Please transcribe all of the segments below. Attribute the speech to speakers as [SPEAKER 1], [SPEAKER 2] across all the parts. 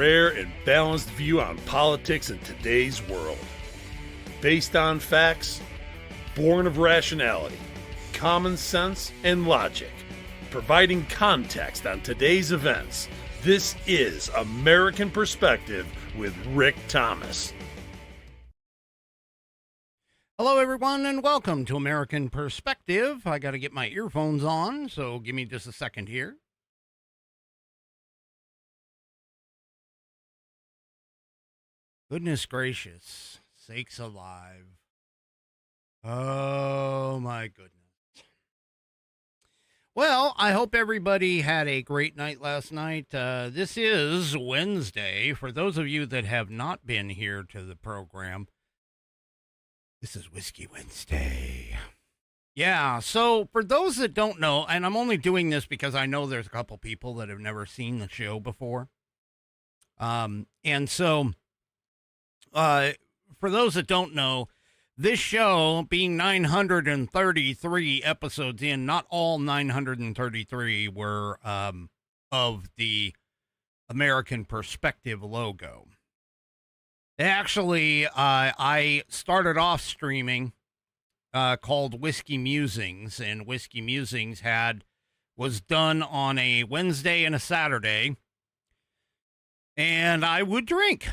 [SPEAKER 1] rare and balanced view on politics in today's world. Based on facts, born of rationality, common sense, and logic, providing context on today's events. This is American Perspective with Rick Thomas.
[SPEAKER 2] Hello, everyone, and welcome to American Perspective. I got to get my earphones on, so give me just a second here. Goodness gracious, sakes alive. Oh, my goodness. Well, I hope everybody had a great night last night. This is Wednesday. For those of you that have not been here to the program, this is Whiskey Wednesday. Yeah, so for those that don't know, and I'm only doing this because I know there's a couple people that have never seen the show before. For those that don't know, this show being 933 episodes in, not all 933 were of the American Perspective logo. Actually, I started off streaming called Whiskey Musings, and Whiskey Musings was done on a Wednesday and a Saturday, and I would drink.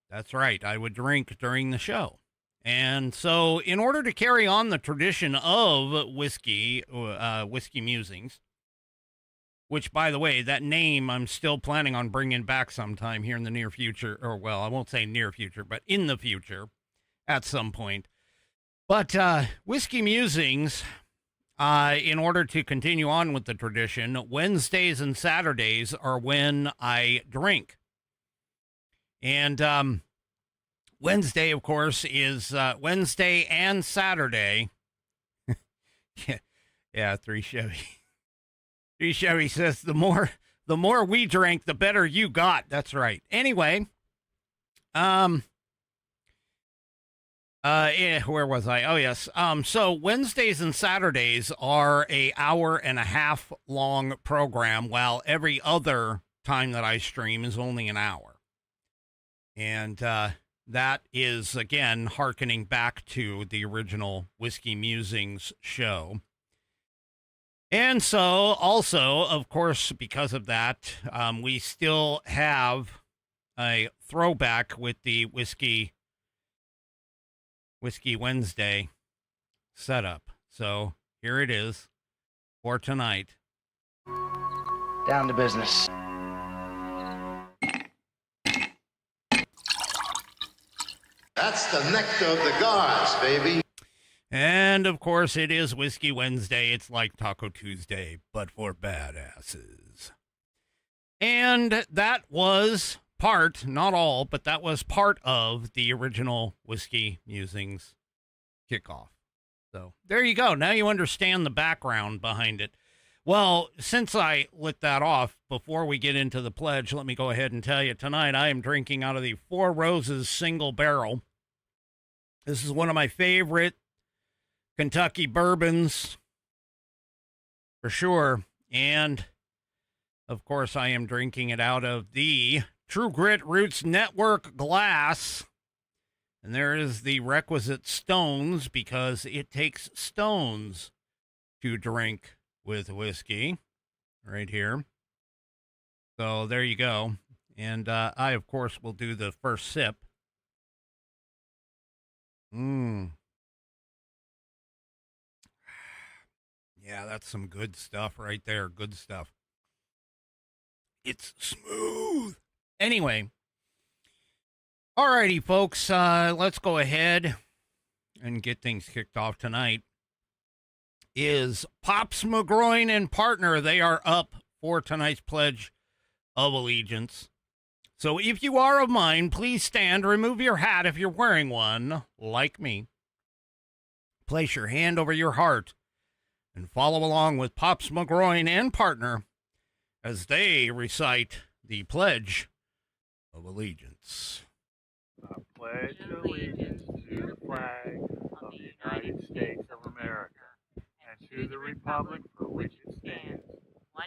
[SPEAKER 2] That's right, I would drink during the show. And so in order to carry on the tradition of Whiskey Musings, which, by the way, that name I'm still planning on bringing back sometime here in the near future, or, well, I won't say near future, but in the future at some point. But Whiskey Musings, in order to continue on with the tradition, Wednesdays and Saturdays are when I drink. And Wednesday, of course, is Wednesday and Saturday. yeah, Three Chevy. Three Chevy says the more we drank, the better you got. That's right. Anyway, where was I? Oh, yes. So Wednesdays and Saturdays are a hour and a half long program, while every other time that I stream is only an hour. And that is, again, hearkening back to the original Whiskey Musings show. And so, also, of course, because of that, we still have a throwback with the Whiskey Wednesday setup. So, here it is for tonight.
[SPEAKER 3] Down to business.
[SPEAKER 4] That's the nectar of the gods, baby.
[SPEAKER 2] And, of course, it is Whiskey Wednesday. It's like Taco Tuesday, but for badasses. And that was part, not all, but that was part of the original Whiskey Musings kickoff. So there you go. Now you understand the background behind it. Well, since I lit that off, before we get into the pledge, let me go ahead and tell you, tonight I am drinking out of the Four Roses single barrel. This is one of my favorite Kentucky bourbons, for sure. And, of course, I am drinking it out of the True Grit Roots Network glass. And there is the requisite stones, because it takes stones to drink with whiskey, right here. So there you go. And I, of course, will do the first sip. Yeah, that's some good stuff right there. Good stuff. It's smooth. Anyway. Alrighty, folks. Let's go ahead and get things kicked off tonight. Is Pops McGroin and partner. They are up for tonight's Pledge of Allegiance. So if you are of mine, please stand, remove your hat if you're wearing one, like me. Place your hand over your heart and follow along with Pops McGroin and partner as they recite the Pledge of Allegiance.
[SPEAKER 5] I pledge allegiance to the flag of the United States of America and to the republic for which it stands,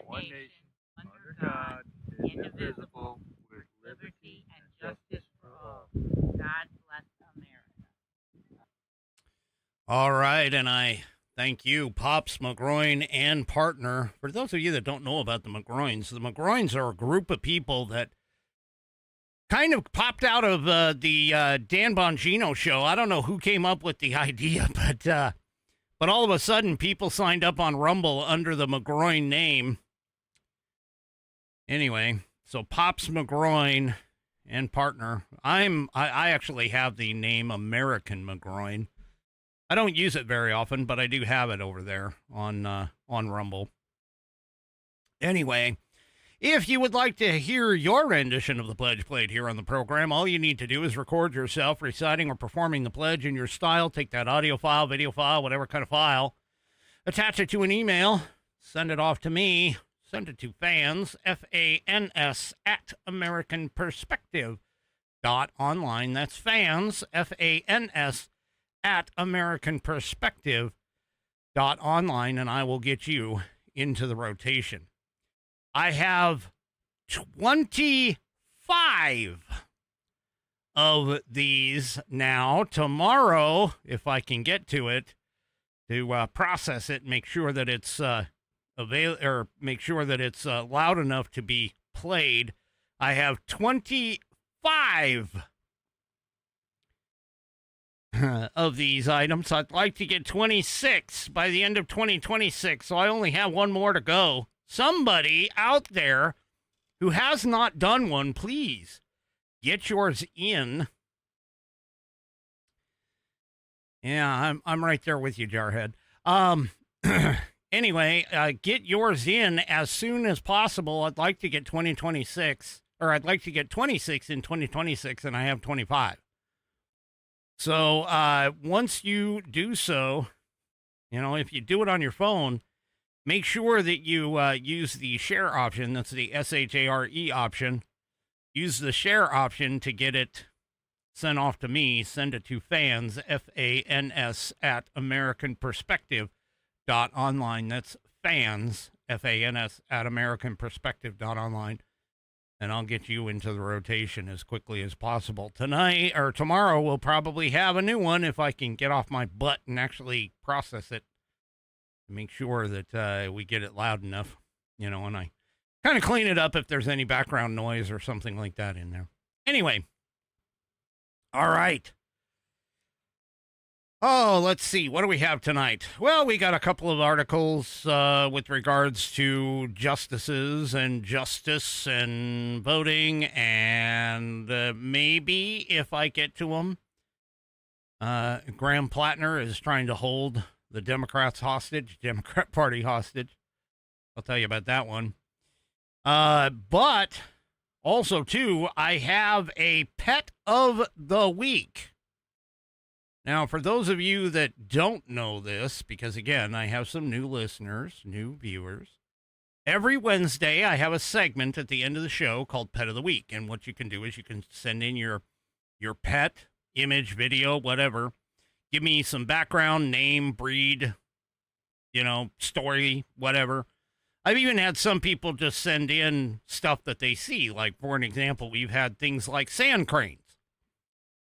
[SPEAKER 5] one nation, under God, indivisible, with
[SPEAKER 2] All right, and I thank you, Pops McGroin and partner. For those of you that don't know about the McGroins are a group of people that kind of popped out of the Dan Bongino show. I don't know who came up with the idea, but all of a sudden people signed up on Rumble under the McGroin name. Anyway, so Pops McGroin and partner. I actually have the name American McGroin. I don't use it very often, but I do have it over there on Rumble. Anyway, if you would like to hear your rendition of the pledge played here on the program, all you need to do is record yourself reciting or performing the pledge in your style. Take that audio file, video file, whatever kind of file, attach it to an email, send it off to me, send it to fans, F-A-N-S, at AmericanPerspective.online. That's fans, F-A-N-S, at AmericanPerspective.online, and I will get you into the rotation. I have 25 of these now. Tomorrow, if I can get to it, to process it, make sure that it's make sure that it's loud enough to be played. I have 25 of these items. I'd like to get 26 by the end of 2026, so I only have one more to go. Somebody out there who has not done one, please get yours in. Yeah, I'm right there with you, Jarhead. Anyway, get yours in as soon as possible. I'd like to get 2026, or I'd like to get 26 in 2026, and I have 25. So once you do so, if you do it on your phone, make sure that you use the share option. That's the SHARE option. Use the share option to get it sent off to me. Send it to fans, F-A-N-S, at AmericanPerspective.online. That's fans, F-A-N-S, at AmericanPerspective.online. And I'll get you into the rotation as quickly as possible. Tonight or tomorrow, we'll probably have a new one if I can get off my butt and actually process it. Make sure that we get it loud enough, and I kind of clean it up if there's any background noise or something like that in there. Anyway. All right. Oh, let's see. What do we have tonight? Well, we got a couple of articles with regards to justices and justice and voting, and maybe if I get to them, Graham Plattner is trying to hold the Democrats hostage, Democrat Party hostage. I'll tell you about that one. But also, too, I have a pet of the week. Now, for those of you that don't know this, because, again, I have some new listeners, new viewers, every Wednesday I have a segment at the end of the show called Pet of the Week. And what you can do is you can send in your pet, image, video, whatever. Give me some background, name, breed, story, whatever. I've even had some people just send in stuff that they see. Like, for an example, we've had things like sand cranes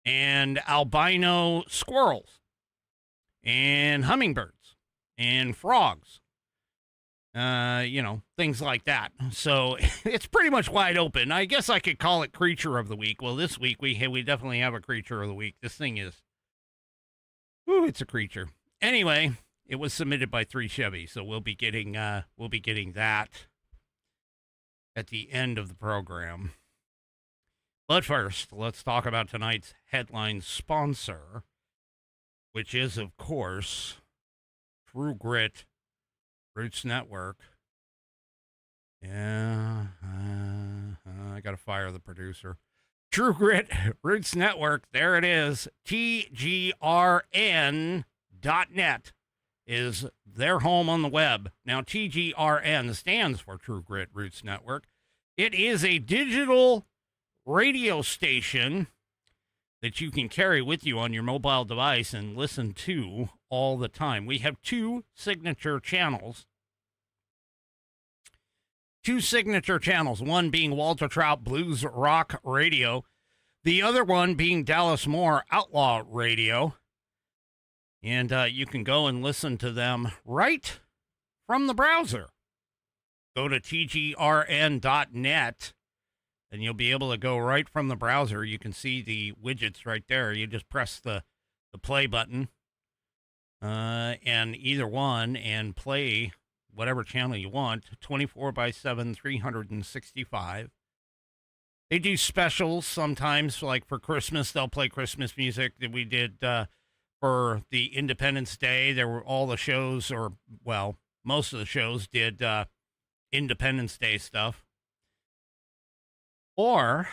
[SPEAKER 2] and albino squirrels and hummingbirds and frogs, things like that. So it's pretty much wide open. I guess I could call it Creature of the Week. Well, this week we definitely have a Creature of the Week. This thing is, it's a creature. Anyway, it was submitted by 3 Chevy, so we'll be getting that at the end of the program. But first, let's talk about tonight's headline sponsor, which is, of course, True Grit Roots Network. Yeah, I got to fire the producer. True Grit Roots Network, there it is. TGRN.net is their home on the web. Now, TGRN stands for True Grit Roots Network. It is a digital radio station that you can carry with you on your mobile device and listen to all the time. We have 2 signature channels. 2 signature channels, one being Walter Trout Blues Rock Radio, the other one being Dallas Moore Outlaw Radio. And you can go and listen to them right from the browser. Go to tgrn.net, and you'll be able to go right from the browser. You can see the widgets right there. You just press the play button, and either one, and play whatever channel you want, 24/7, 365. They do specials sometimes, like for Christmas, they'll play Christmas music that we did for the Independence Day. There were all the shows, or, well, most of the shows did Independence Day stuff. Or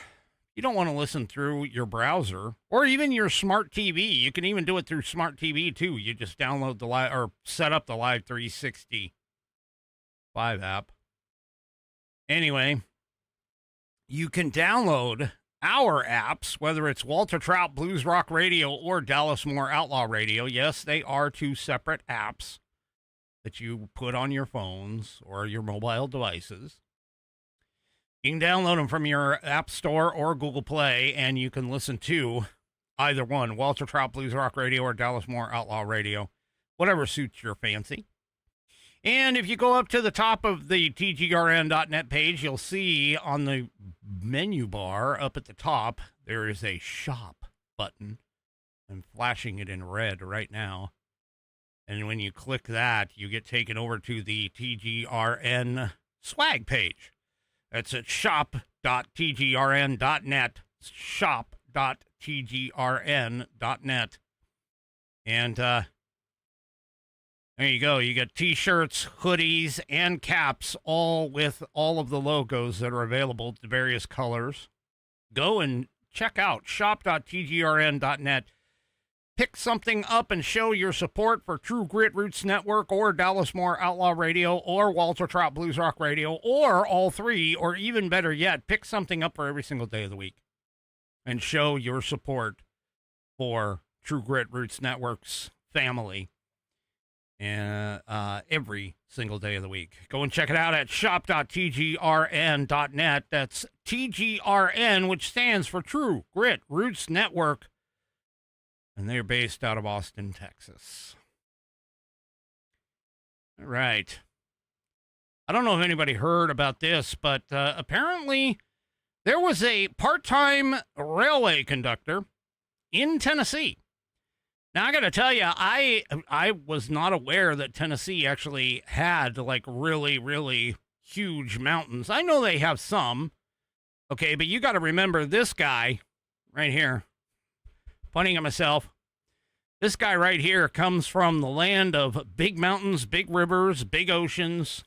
[SPEAKER 2] you don't want to listen through your browser or even your smart TV. You can even do it through smart TV too. You just download the live, or set up the Live 365 app. Anyway, you can download our apps, whether it's Walter Trout Blues Rock Radio or Dallas Moore Outlaw Radio. Yes, they are two separate apps that you put on your phones or your mobile devices. You can download them from your App Store or Google Play, and you can listen to either one, Walter Trout Blues Rock Radio or Dallas Moore Outlaw Radio, whatever suits your fancy. And if you go up to the top of the tgrn.net page, you'll see on the menu bar up at the top, there is a shop button. I'm flashing it in red right now. And when you click that, you get taken over to the TGRN swag page. That's at shop.tgrn.net, shop.tgrn.net. And there you go. You get T-shirts, hoodies, and caps, all with all of the logos that are available, the various colors. Go and check out shop.tgrn.net. Pick something up and show your support for True Grit Roots Network or Dallas Moore Outlaw Radio or Walter Trout Blues Rock Radio or all three, or even better yet, pick something up for every single day of the week and show your support for True Grit Roots Network's family and every single day of the week. Go and check it out at shop.tgrn.net. That's TGRN, which stands for True Grit Roots Network. And they're based out of Austin, Texas. All right. I don't know if anybody heard about this, but apparently there was a part-time railway conductor in Tennessee. Now, I got to tell you, I was not aware that Tennessee actually had, like, really, really huge mountains. I know they have some, okay, but you got to remember this guy right here. Pointing at myself. This guy right here comes from the land of big mountains, big rivers, big oceans.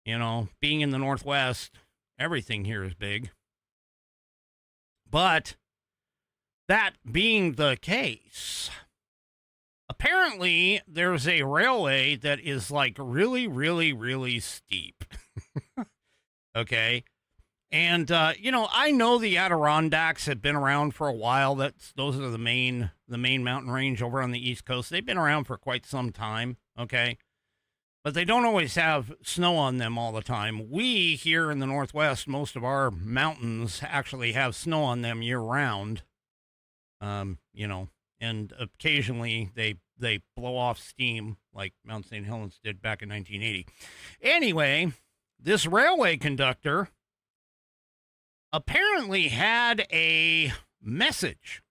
[SPEAKER 2] You know, being in the Northwest, everything here is big. But that being the case, apparently there's a railway that is like really, really, really steep. Okay. And, you know, I know the Adirondacks have been around for a while. Those are the main mountain range over on the East Coast. They've been around for quite some time, okay? But they don't always have snow on them all the time. We here in the Northwest, most of our mountains actually have snow on them year round, you know, and occasionally they blow off steam like Mount St. Helens did back in 1980. Anyway, this railway conductor apparently had a message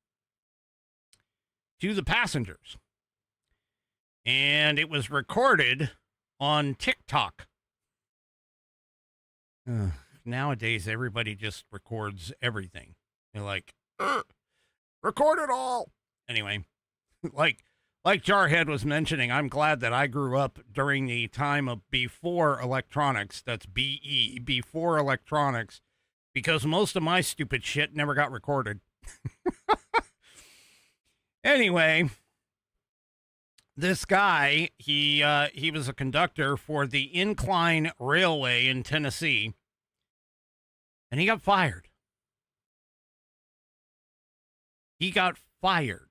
[SPEAKER 2] to the passengers, and it was recorded on TikTok. Nowadays, everybody just records everything. They're like, record it all. Anyway, like Jarhead was mentioning, I'm glad that I grew up during the time of before electronics. That's BE, before electronics. Because most of my stupid shit never got recorded. Anyway, this guy, he was a conductor for the Incline Railway in Tennessee, and he got fired. He got fired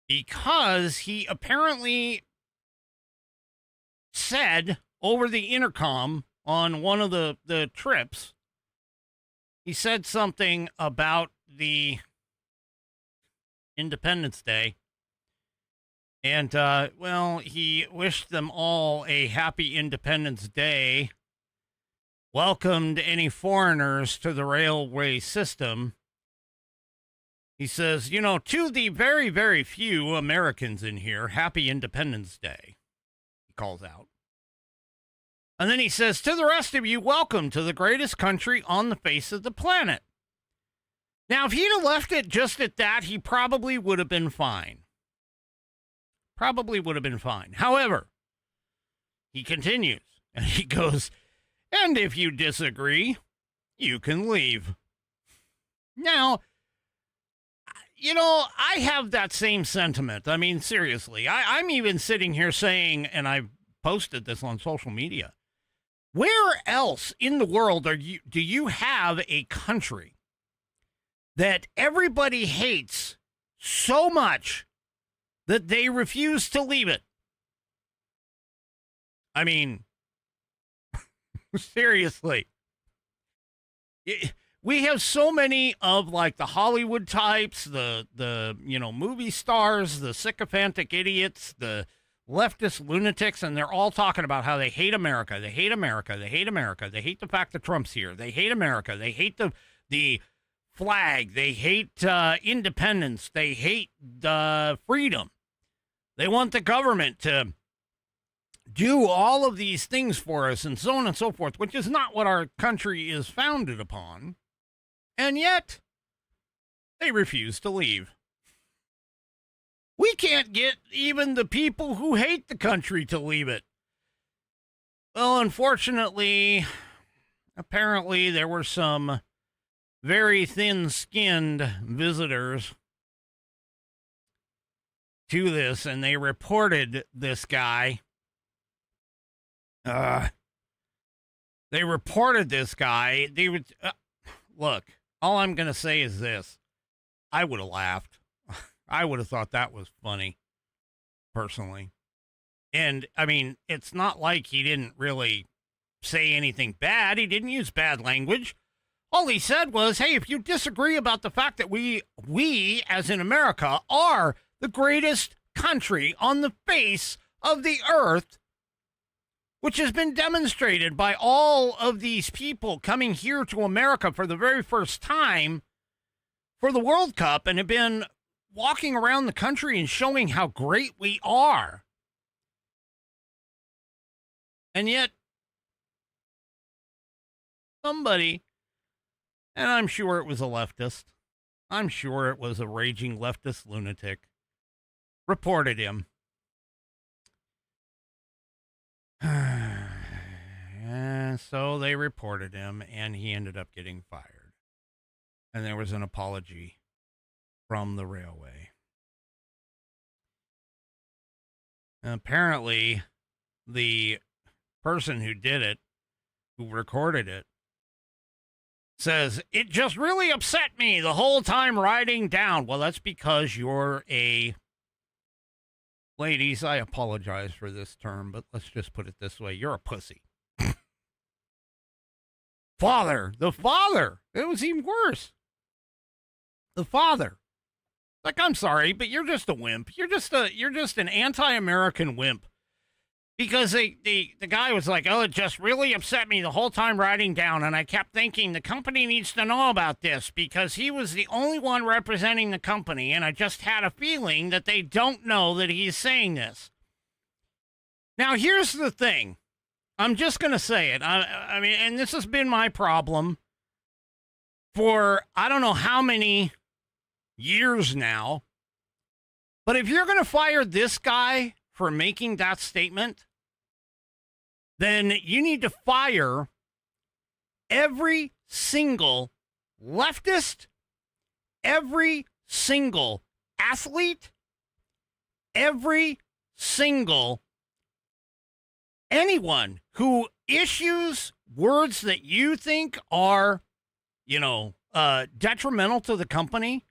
[SPEAKER 2] because he apparently said over the intercom on one of the trips, he said something about the Independence Day. And, well, he wished them all a happy Independence Day, welcomed any foreigners to the railway system. He says, you know, to the very, very few Americans in here, happy Independence Day, he calls out. And then he says, to the rest of you, welcome to the greatest country on the face of the planet. Now, if he'd have left it just at that, he probably would have been fine. Probably would have been fine. However, he continues, and he goes, and if you disagree, you can leave. Now, you know, I have that same sentiment. I mean, seriously, I'm even sitting here saying, and I've posted this on social media, where else in the world do you have a country that everybody hates so much that they refuse to leave it? I mean, seriously. We have so many of like the Hollywood types, the movie stars, the sycophantic idiots, the leftist lunatics, and they're all talking about how they hate America. They hate America. They hate America. They hate the fact that Trump's here. They hate America. They hate the flag. They hate independence. They hate freedom. They want the government to do all of these things for us and so on and so forth, which is not what our country is founded upon. And yet, they refuse to leave. We can't get even the people who hate the country to leave it. Well, unfortunately, apparently there were some very thin-skinned visitors to this, and they reported this guy. They reported this guy. They would look. All I'm going to say is this. I would have laughed. I would have thought that was funny, personally. And, I mean, it's not like he didn't really say anything bad. He didn't use bad language. All he said was, hey, if you disagree about the fact that we, as in America, are the greatest country on the face of the earth, which has been demonstrated by all of these people coming here to America for the very first time for the World Cup and have been walking around the country and showing how great we are. And yet, somebody, and I'm sure it was a leftist, I'm sure it was a raging leftist lunatic, reported him. And so they reported him, and he ended up getting fired. And there was an apology from the railway. And apparently, the person who did it, who recorded it, says, it just really upset me the whole time riding down. Well, that's because you're a... Ladies, I apologize for this term, but let's just put it this way. You're a pussy. The father. It was even worse. The father. Like, I'm sorry, but you're just a wimp. You're just an anti-American wimp. Because the guy was like, oh, it just really upset me the whole time riding down. And I kept thinking the company needs to know about this because he was the only one representing the company. And I just had a feeling that they don't know that he's saying this. Now, here's the thing. I'm just going to say it. I mean, and this has been my problem for I don't know how many years now. But if you're going to fire this guy for making that statement, then you need to fire every single leftist, every single athlete, every single anyone who issues words that you think are, detrimental to the company.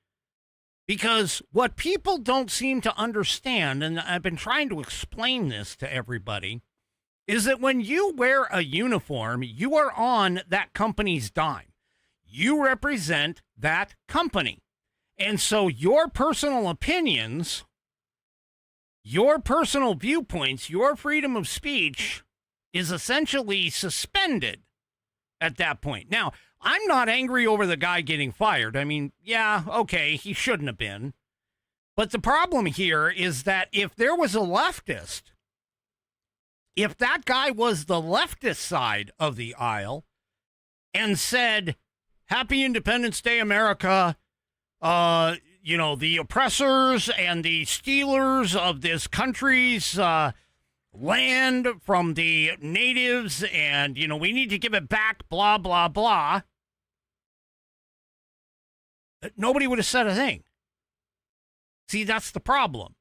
[SPEAKER 2] Because what people don't seem to understand, and I've been trying to explain this to everybody, is that when you wear a uniform, you are on that company's dime. You represent that company. And so your personal opinions, your personal viewpoints, your freedom of speech is essentially suspended at that point. Now, I'm not angry over the guy getting fired. I mean, yeah, okay, he shouldn't have been. But the problem here is that if there was a leftist, if that guy was the leftist side of the aisle and said, Happy Independence Day, America, the oppressors and the stealers of this country's land from the natives, and, we need to give it back, blah, blah, blah. Nobody would have said a thing. See, that's the problem.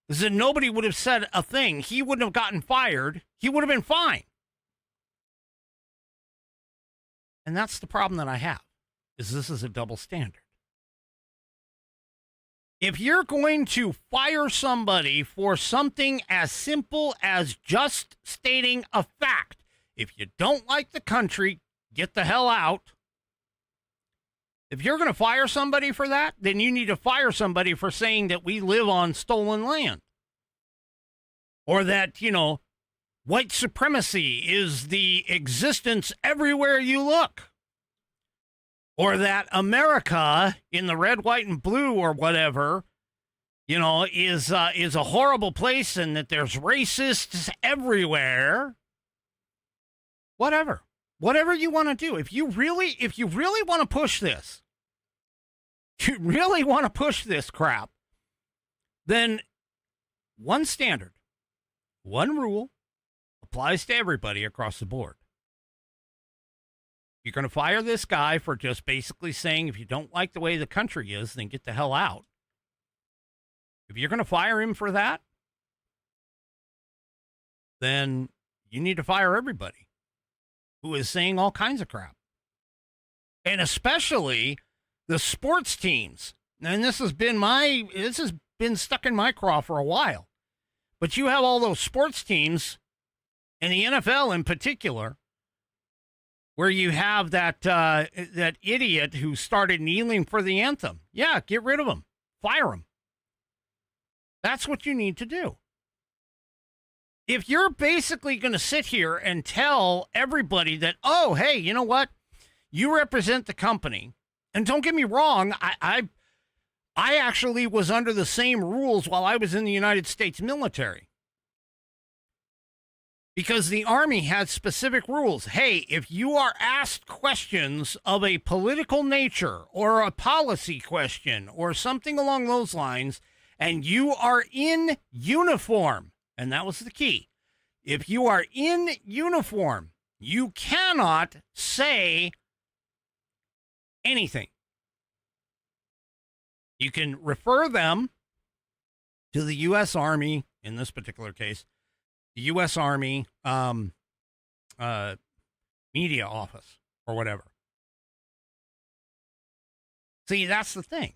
[SPEAKER 2] Is that nobody would have said a thing. He wouldn't have gotten fired. He would have been fine. And that's the problem that I have, is this is a double standard. If you're going to fire somebody for something as simple as just stating a fact, if you don't like the country, get the hell out. If you're going to fire somebody for that, then you need to fire somebody for saying that we live on stolen land. Or that, white supremacy is the existence everywhere you look. Or that America in the red, white, and blue or whatever, is a horrible place and that there's racists everywhere. Whatever you want to do. If you really want to push this, you really want to push this crap, then one standard, one rule applies to everybody across the board. You're going to fire this guy for just basically saying, if you don't like the way the country is, then get the hell out. If you're going to fire him for that, then you need to fire everybody who is saying all kinds of crap. And especially the sports teams. And this has been stuck in my craw for a while. But you have all those sports teams, and the NFL in particular, where you have that idiot who started kneeling for the anthem. Yeah, get rid of him. Fire him. That's what you need to do. If you're basically going to sit here and tell everybody that, oh, hey, you know what? You represent the company. And don't get me wrong, I actually was under the same rules while I was in the United States military. Because the Army had specific rules. Hey, if you are asked questions of a political nature or a policy question or something along those lines, and you are in uniform, and that was the key. If you are in uniform, you cannot say anything. You can refer them to the U.S. Army, in this particular case, the U.S. Army media office or whatever. See, that's the thing.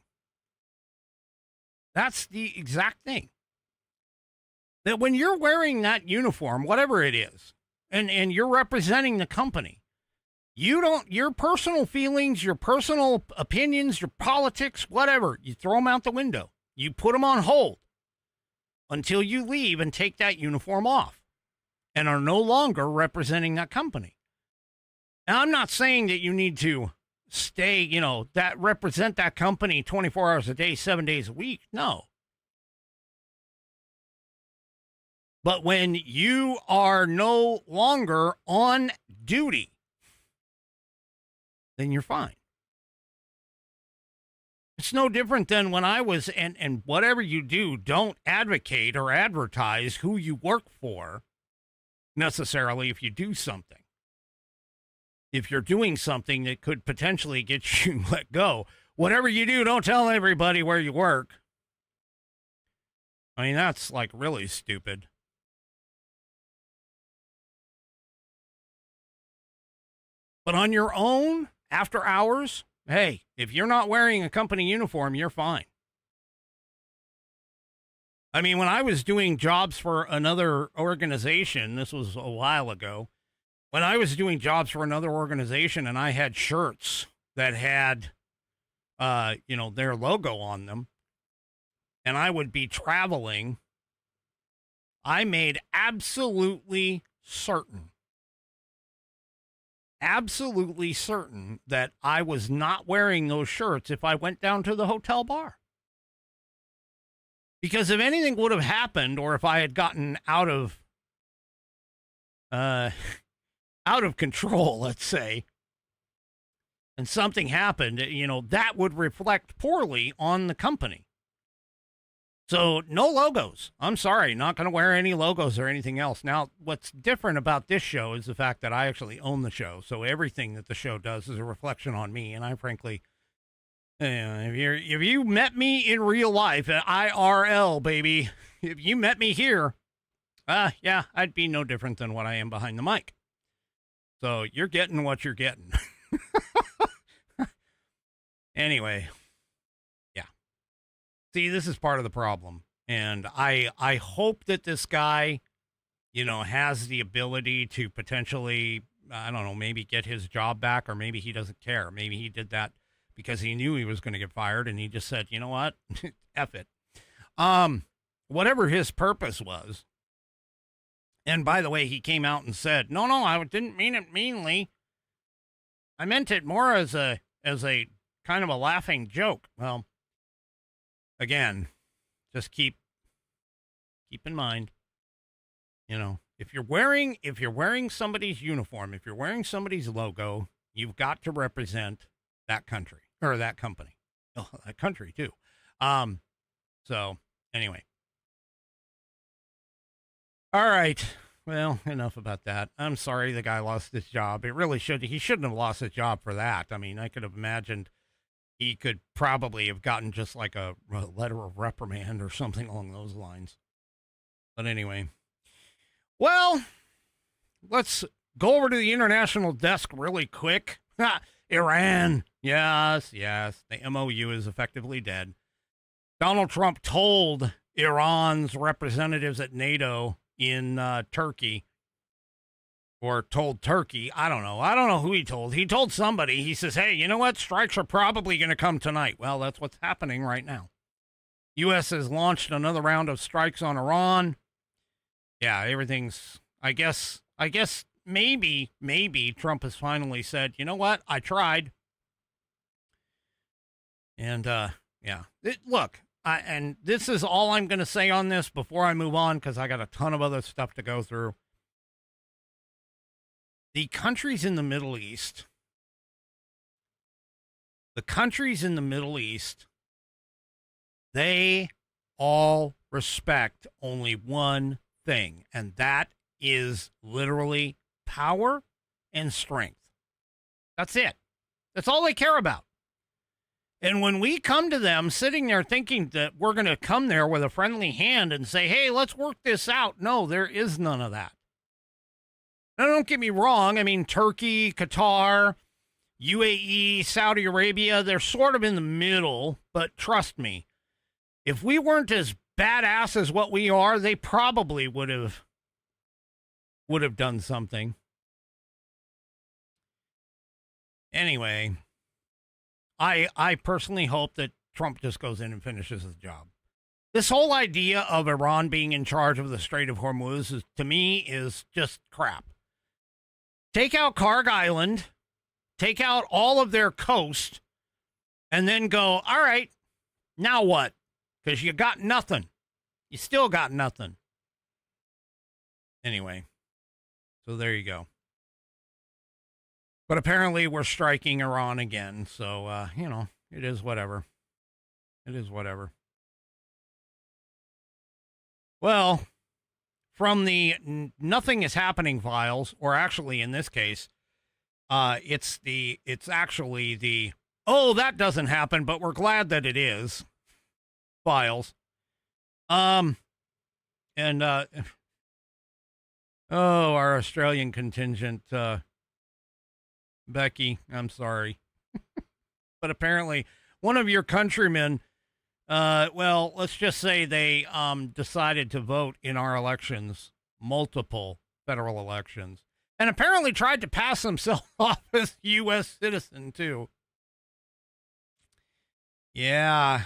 [SPEAKER 2] That's the exact thing. That when you're wearing that uniform, whatever it is, and you're representing the company, your personal feelings, your personal opinions, your politics, whatever, you throw them out the window. You put them on hold until you leave and take that uniform off and are no longer representing that company. Now, I'm not saying that you need to stay, that represent that company 24 hours a day, 7 days a week. No. But when you are no longer on duty, then you're fine. It's no different than when I was, and whatever you do, don't advocate or advertise who you work for necessarily if you do something. If you're doing something that could potentially get you let go, whatever you do, don't tell everybody where you work. I mean, that's like really stupid. But on your own, after hours, hey, if you're not wearing a company uniform, you're fine. I mean, when I was doing jobs for another organization, this was a while ago, when I was doing jobs for another organization and I had shirts that had their logo on them, and I would be traveling, I made absolutely certain that I was not wearing those shirts if I went down to the hotel bar. Because if anything would have happened, or if I had gotten out of control, let's say, and something happened, that would reflect poorly on the company. So no logos. I'm sorry, not going to wear any logos or anything else. Now, what's different about this show is the fact that I actually own the show. So everything that the show does is a reflection on me. And I frankly, if you met me in real life, IRL, baby, if you met me here, I'd be no different than what I am behind the mic. So you're getting what you're getting. Anyway. See, this is part of the problem. And I hope that this guy, has the ability to potentially, I don't know, maybe get his job back, or maybe he doesn't care. Maybe he did that because he knew he was going to get fired, and he just said, you know what? F it. Whatever his purpose was. And by the way, he came out and said, no, I didn't mean it meanly. I meant it more as a kind of a laughing joke. Well, again, just keep in mind, if you're wearing somebody's uniform, if you're wearing somebody's logo, you've got to represent that country or that company. Oh, that country too. So anyway. All right. Well, enough about that. I'm sorry the guy lost his job. He shouldn't have lost his job for that. I mean, I could have imagined he could probably have gotten just like a letter of reprimand or something along those lines. But anyway, well, let's go over to the international desk really quick. Iran. Yes. The MOU is effectively dead. Donald Trump told Iran's representatives at NATO in Turkey, or told Turkey, I don't know who he told. He told somebody. He says, hey, you know what? Strikes are probably going to come tonight. Well, that's what's happening right now. U.S. has launched another round of strikes on Iran. Yeah, everything's, I guess maybe Trump has finally said, you know what? I tried. And, look, and this is all I'm going to say on this before I move on, because I got a ton of other stuff to go through. The countries in the Middle East, they all respect only one thing, and that is literally power and strength. That's it. That's all they care about. And when we come to them sitting there thinking that we're going to come there with a friendly hand and say, hey, let's work this out. No, there is none of that. Now, don't get me wrong. I mean, Turkey, Qatar, UAE, Saudi Arabia, they're sort of in the middle. But trust me, if we weren't as badass as what we are, they probably would have done something. Anyway, I personally hope that Trump just goes in and finishes his job. This whole idea of Iran being in charge of the Strait of Hormuz, to me, is just crap. Take out Karg Island, take out all of their coast, and then go, all right, now what? Because you got nothing. You still got nothing. Anyway, so there you go. But apparently we're striking Iran again, so, it is whatever. It is whatever. Well, from the nothing is happening files, or actually in this case, it's actually the, oh, that doesn't happen, but we're glad that it is files. Our Australian contingent, Becky, I'm sorry. But apparently one of your countrymen, well, let's just say they decided to vote in our elections, multiple federal elections, and apparently tried to pass himself off as U.S. citizen, too. Yeah.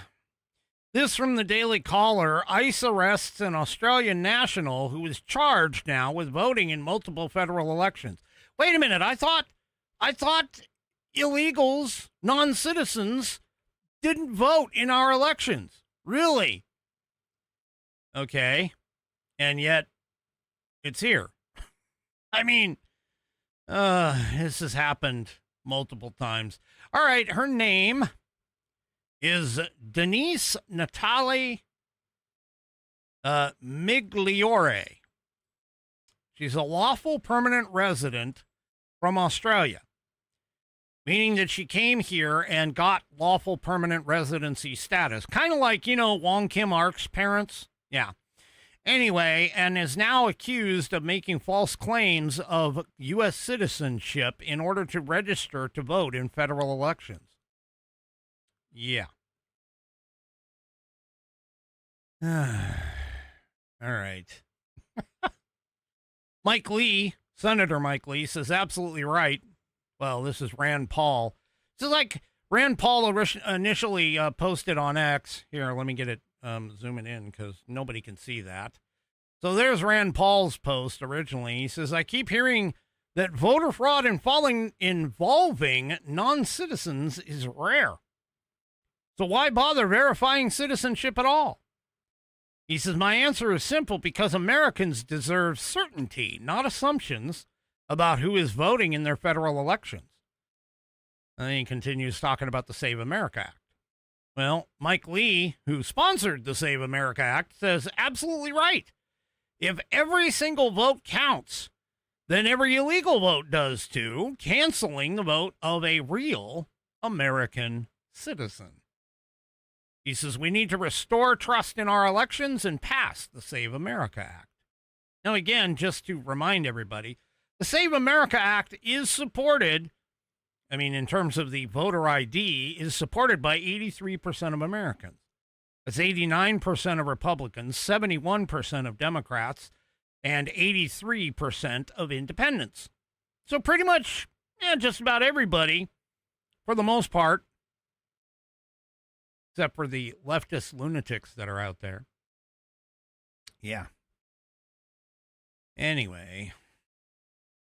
[SPEAKER 2] This from the Daily Caller. ICE arrests an Australian national who is charged now with voting in multiple federal elections. Wait a minute. I thought illegals, non-citizens, didn't vote in our elections. Really? Okay. And yet it's here. I mean, this has happened multiple times. All right. Her name is Denise Natalie Migliore. She's a lawful permanent resident from Australia, meaning that she came here and got lawful permanent residency status. Kind of like, Wong Kim Ark's parents. Yeah. Anyway, and is now accused of making false claims of U.S. citizenship in order to register to vote in federal elections. Yeah. All right. Mike Lee, Senator Mike Lee, says absolutely right. Well, this is Rand Paul. This is like Rand Paul initially posted on X. Here, let me get it zooming in because nobody can see that. So there's Rand Paul's post originally. He says, I keep hearing that voter fraud involving non-citizens is rare. So why bother verifying citizenship at all? He says, my answer is simple, because Americans deserve certainty, not assumptions, about who is voting in their federal elections. And then he continues talking about the Save America Act. Well, Mike Lee, who sponsored the Save America Act, says absolutely right. If every single vote counts, then every illegal vote does too, canceling the vote of a real American citizen. He says we need to restore trust in our elections and pass the Save America Act. Now, again, just to remind everybody, the Save America Act is supported, in terms of the voter ID, is supported by 83% of Americans. That's 89% of Republicans, 71% of Democrats, and 83% of independents. So pretty much, just about everybody, for the most part, except for the leftist lunatics that are out there. Yeah. Anyway.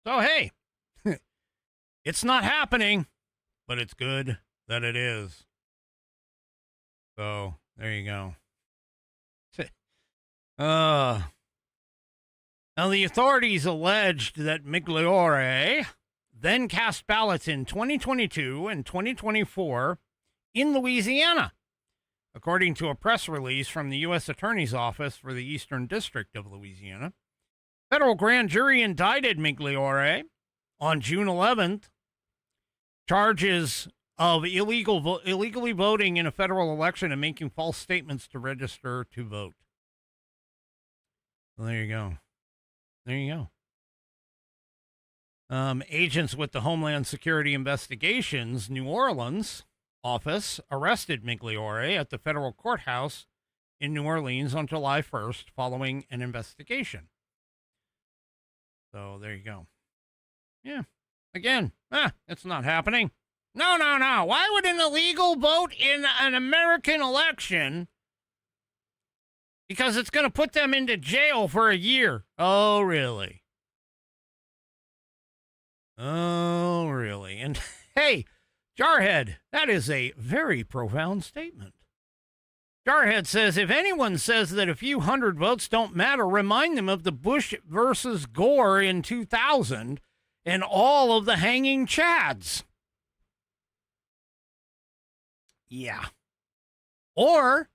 [SPEAKER 2] So, hey, it's not happening, but it's good that it is. So, there you go. Now, the authorities alleged that Migliore then cast ballots in 2022 and 2024 in Louisiana, according to a press release from the U.S. Attorney's Office for the Eastern District of Louisiana. Federal grand jury indicted Migliore on June 11th, charges of illegally voting in a federal election and making false statements to register to vote. Well, there you go. There you go. Agents with the Homeland Security Investigations New Orleans office arrested Migliore at the federal courthouse in New Orleans on July 1st following an investigation. So there you go. Yeah. Again, it's not happening. No. Why would an illegal vote in an American election? Because it's going to put them into jail for a year. Oh, really? Oh, really? And hey, Jarhead, that is a very profound statement. Jarhead says, if anyone says that a few hundred votes don't matter, remind them of the Bush versus Gore in 2000 and all of the hanging chads. Yeah. Or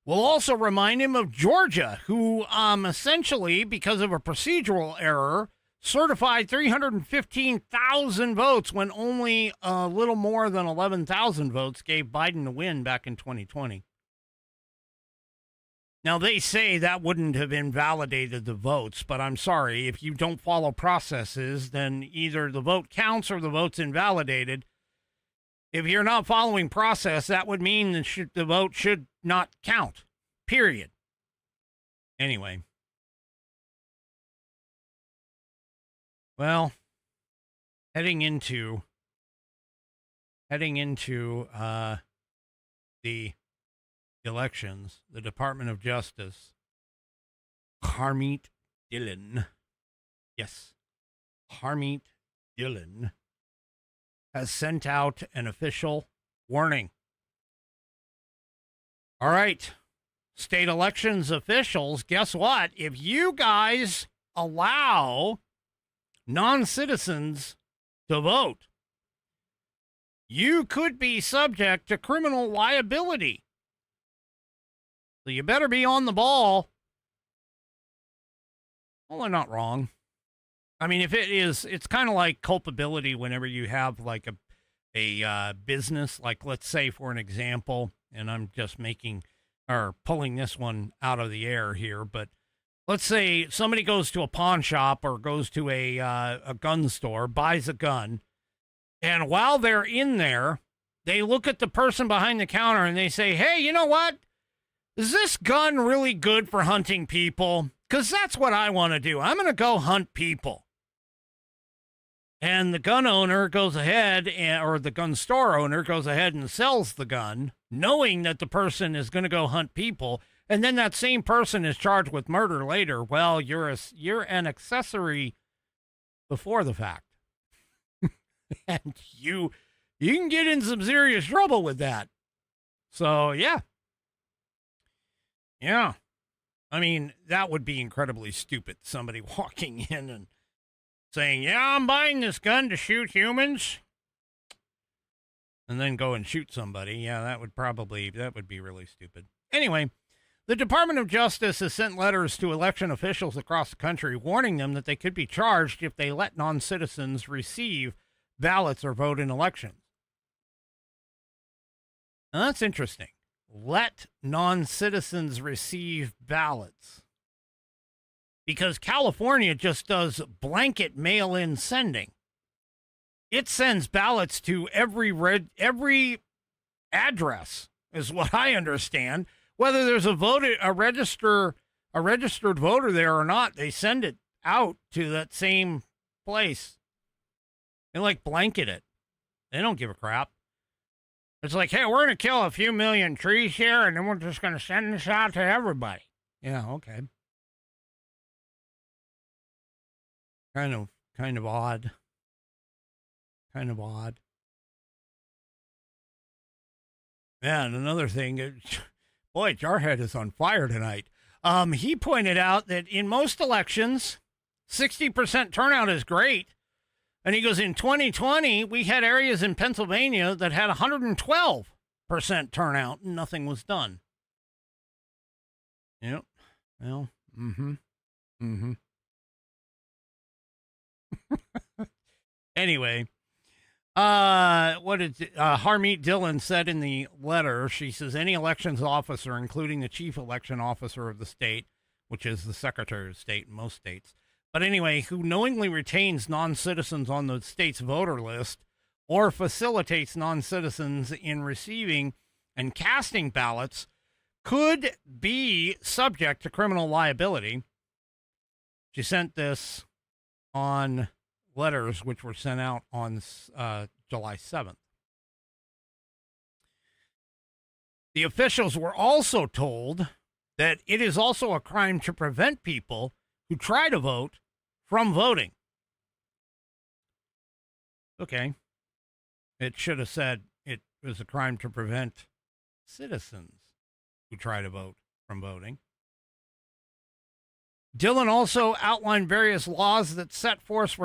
[SPEAKER 2] we'll also remind him of Georgia, who essentially, because of a procedural error, certified 315,000 votes when only a little more than 11,000 votes gave Biden the win back in 2020. Now, they say that wouldn't have invalidated the votes, but I'm sorry, if you don't follow processes, then either the vote counts or the vote's invalidated. If you're not following process, that would mean that the vote should not count, period. Anyway. Well, heading into the elections, the Department of Justice, Harmeet Dillon, yes, Harmeet Dillon, has sent out an official warning. All right, state elections officials, guess what? If you guys allow non-citizens to vote, you could be subject to criminal liability. So you better be on the ball. Well, they're not wrong. I mean, if it is, it's kind of like culpability whenever you have like a business, like let's say for an example, and I'm just making or pulling this one out of the air here, but let's say somebody goes to a pawn shop or goes to a gun store, buys a gun, and while they're in there, they look at the person behind the counter and they say, hey, you know what? Is this gun really good for hunting people? Because that's what I want to do. I'm going to go hunt people. And the gun owner goes ahead, or the gun store owner goes ahead and sells the gun, knowing that the person is going to go hunt people. And then that same person is charged with murder later. Well, you're an accessory before the fact. And you can get in some serious trouble with that. So, yeah. Yeah. I mean, that would be incredibly stupid. Somebody walking in and saying, yeah, I'm buying this gun to shoot humans. And then go and shoot somebody. Yeah, that would be really stupid. Anyway, the Department of Justice has sent letters to election officials across the country warning them that they could be charged if they let non-citizens receive ballots or vote in elections. Now, that's interesting. Let non-citizens receive ballots. Because California just does blanket mail-in sending. It sends ballots to every address, is what I understand. Whether there's a registered voter there or not, they send it out to that same place. They like blanket it. They don't give a crap. It's like, hey, we're going to kill a few million trees here, and then we're just going to send this out to everybody. Yeah, okay. Kind of odd. Kind of odd. Yeah, and another thing, boy, Jarhead is on fire tonight. He pointed out that in most elections, 60% turnout is great. And he goes, in 2020, we had areas in Pennsylvania that had 112% turnout and nothing was done. Yep. Well, Anyway, what did Harmeet Dillon said in the letter? She says any elections officer, including the chief election officer of the state, which is the secretary of state in most states, but anyway, who knowingly retains non-citizens on the state's voter list or facilitates non-citizens in receiving and casting ballots could be subject to criminal liability. She sent this on letters which were sent out on July 7th. The officials were also told that it is also a crime to prevent people who try to vote from voting. Okay. It should have said it was a crime to prevent citizens who try to vote from voting. Dillon also outlined various laws that set forth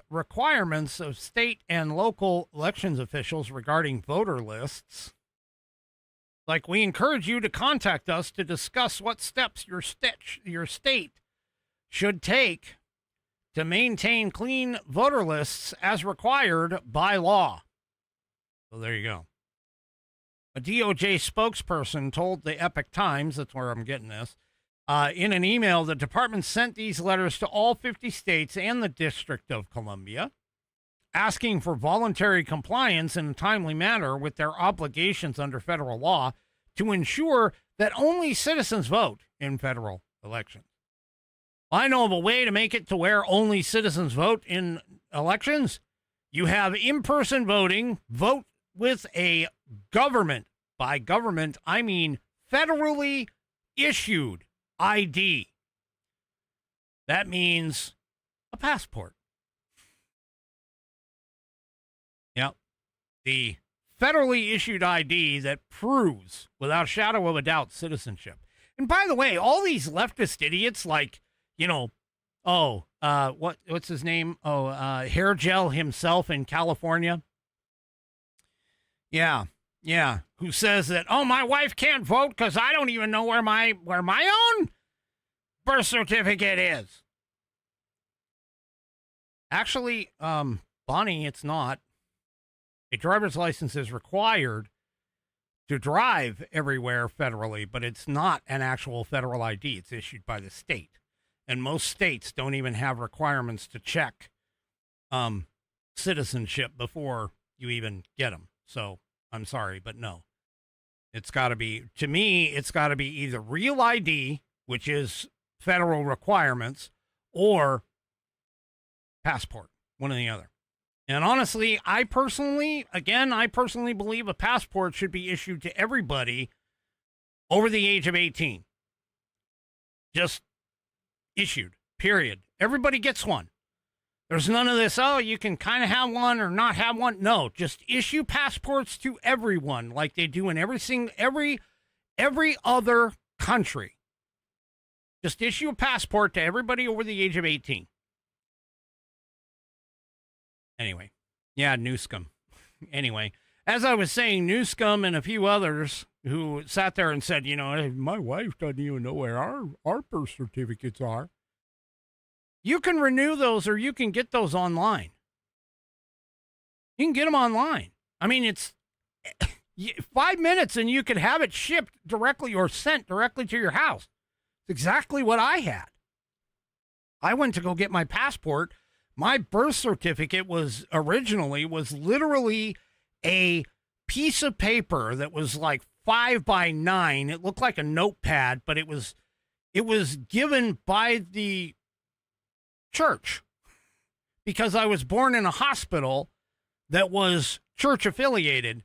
[SPEAKER 2] requirements of state and local elections officials regarding voter lists. Like, we encourage you to contact us to discuss what steps your state should take to maintain clean voter lists as required by law. So there you go. A DOJ spokesperson told the Epoch Times, that's where I'm getting this, in an email, the department sent these letters to all 50 states and the District of Columbia, asking for voluntary compliance in a timely manner with their obligations under federal law to ensure that only citizens vote in federal elections. I know of a way to make it to where only citizens vote in elections. You have in-person voting, vote with a government by government, I mean federally issued ID. That means a passport. Yep. The federally issued ID that proves, without a shadow of a doubt, citizenship. And by the way, all these leftist idiots, like, what's his name? Hair Gel himself in California. Yeah. Who says that, my wife can't vote because I don't even know where my own birth certificate is. Actually, Bonnie, it's not. A driver's license is required to drive everywhere federally, but it's not an actual federal ID. It's issued by the state. And most states don't even have requirements to check citizenship before you even get them. So I'm sorry, but no. It's got to be, to me, it's got to be either real ID, which is federal requirements, or passport, one or the other. And honestly, I personally believe a passport should be issued to everybody over the age of 18. Just issued, period. Everybody gets one. There's none of this, you can kind of have one or not have one. No, just issue passports to everyone like they do in every other country. Just issue a passport to everybody over the age of 18. Anyway, yeah, Newscomb. Anyway, as I was saying, Newscomb and a few others who sat there and said, hey, my wife doesn't even know where our birth certificates are. You can renew those, or you can get those online. You can get them online. I mean, it's 5 minutes and you could have it shipped directly or sent directly to your house. It's exactly what I had. I went to go get my passport. My birth certificate was literally a piece of paper that was like 5 by 9. It looked like a notepad, but it was given by the church because I was born in a hospital that was church affiliated.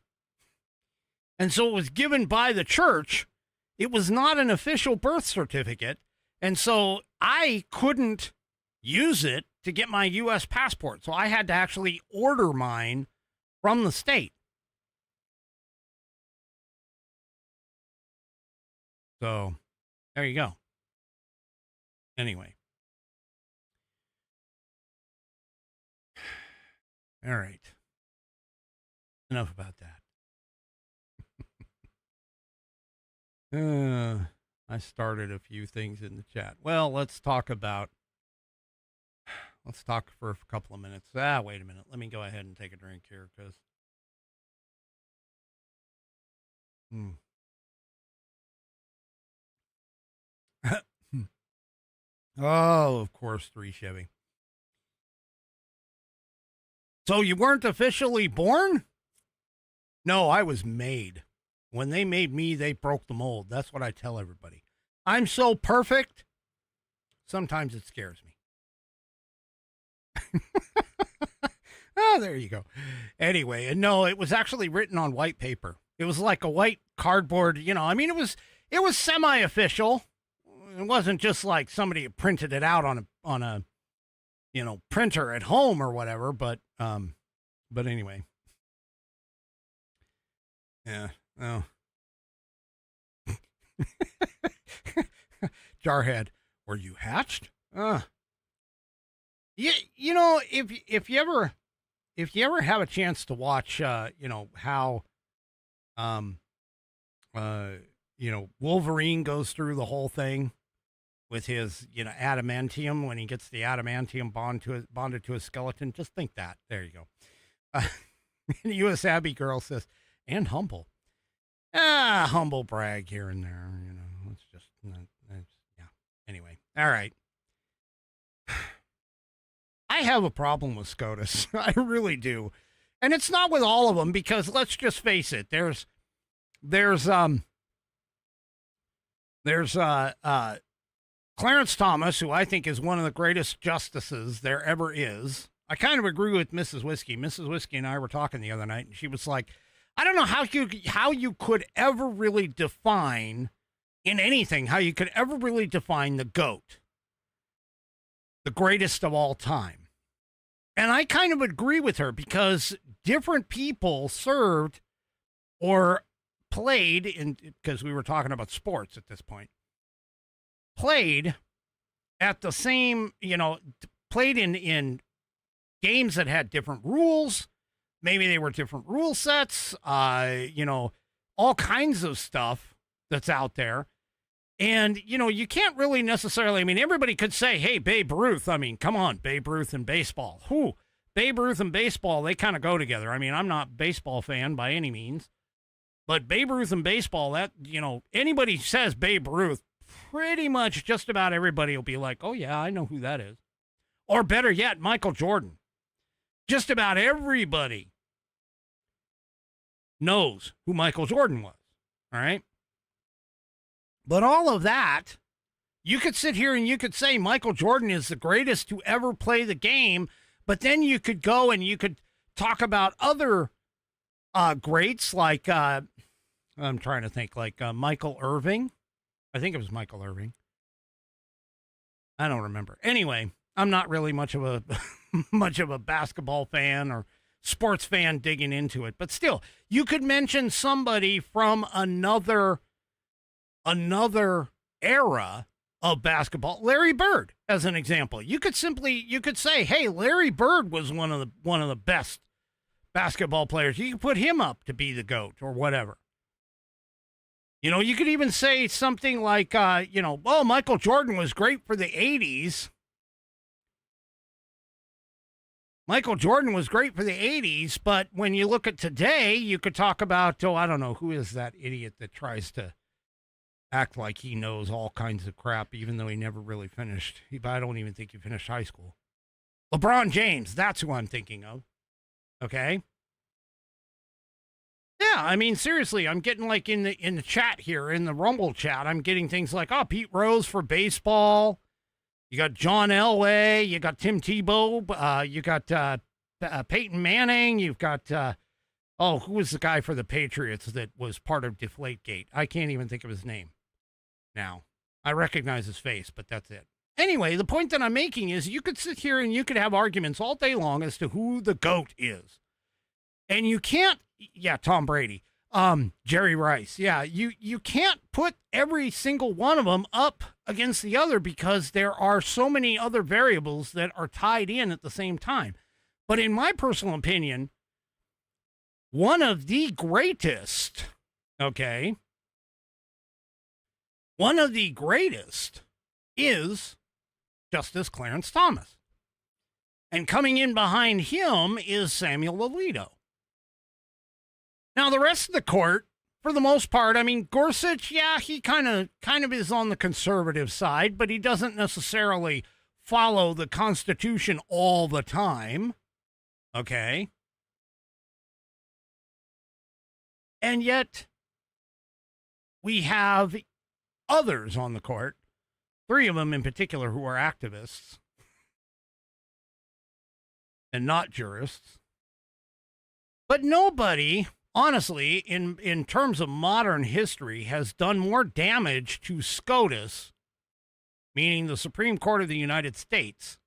[SPEAKER 2] And so it was given by the church. It was not an official birth certificate. And so I couldn't use it to get my U.S. passport. So I had to actually order mine from the state. So there you go. Anyway. All right. Enough about that. I started a few things in the chat. Well, let's talk for a couple of minutes. Wait a minute. Let me go ahead and take a drink here because oh, of course, 3 Chevy. So you weren't officially born? No, I was made. When they made me, they broke the mold. That's what I tell everybody. I'm so perfect. Sometimes it scares me. Oh, there you go. Anyway, and no, it was actually written on white paper. It was like a white cardboard, I mean, it was semi-official. It wasn't just like somebody had printed it out on a printer at home or whatever, but anyway. Yeah. Oh. Jarhead, were you hatched? If you ever have a chance to watch, how, Wolverine goes through the whole thing with his, adamantium, when he gets the adamantium bonded to his skeleton, just think that. There you go. The U.S. Abbey girl says, and humble. Humble brag here and there, it's just, yeah. Anyway, all right. I have a problem with SCOTUS. I really do. And it's not with all of them, because let's just face it. There's Clarence Thomas, who I think is one of the greatest justices there ever is. I kind of agree with Mrs. Whiskey. Mrs. Whiskey and I were talking the other night, and she was like, I don't know how you could ever really define in anything, how you could ever really define the GOAT, the greatest of all time. And I kind of agree with her because different people served or played in, because we were talking about sports at this point, played at the same, played in games that had different rules. Maybe they were different rule sets, all kinds of stuff that's out there. And, you can't really necessarily, everybody could say, hey, Babe Ruth. Come on, Babe Ruth and baseball. Babe Ruth and baseball, they kind of go together. I'm not a baseball fan by any means. But Babe Ruth and baseball, that, anybody says Babe Ruth, pretty much just about everybody will be like, oh, yeah, I know who that is. Or better yet, Michael Jordan. Just about everybody knows who Michael Jordan was, all right? But all of that, you could sit here and you could say Michael Jordan is the greatest to ever play the game, but then you could go and you could talk about other greats like, I'm trying to think, like Michael Irving. I think it was Michael Irving. I don't remember. Anyway, I'm not really much of a basketball fan or sports fan digging into it, but still, you could mention somebody from another era of basketball, Larry Bird, as an example. You could say, hey, Larry Bird was one of the best basketball players. You could put him up to be the GOAT or whatever. You could even say something like, Michael Jordan was great for the 80s. Michael Jordan was great for the 80s, but when you look at today, you could talk about, I don't know, who is that idiot that tries to act like he knows all kinds of crap, even though he never really finished. I don't even think he finished high school. LeBron James, that's who I'm thinking of. Okay? Yeah, seriously, I'm getting like in the chat here, in the Rumble chat, I'm getting things like, Pete Rose for baseball. You got John Elway, you got Tim Tebow, you got Peyton Manning, you've got, who was the guy for the Patriots that was part of Deflategate? I can't even think of his name now. I recognize his face, but that's it. Anyway, the point that I'm making is you could sit here and you could have arguments all day long as to who the GOAT is. And you can't, Tom Brady, Jerry Rice. Yeah, you can't put every single one of them up against the other because there are so many other variables that are tied in at the same time. But in my personal opinion, one of the greatest is Justice Clarence Thomas. And coming in behind him is Samuel Alito. Now, the rest of the court, for the most part, Gorsuch, yeah, he kind of is on the conservative side, but he doesn't necessarily follow the Constitution all the time. Okay? And yet, we have others on the court, 3 of them in particular, who are activists and not jurists. But nobody, honestly, in terms of modern history, has done more damage to SCOTUS, meaning the Supreme Court of the United States,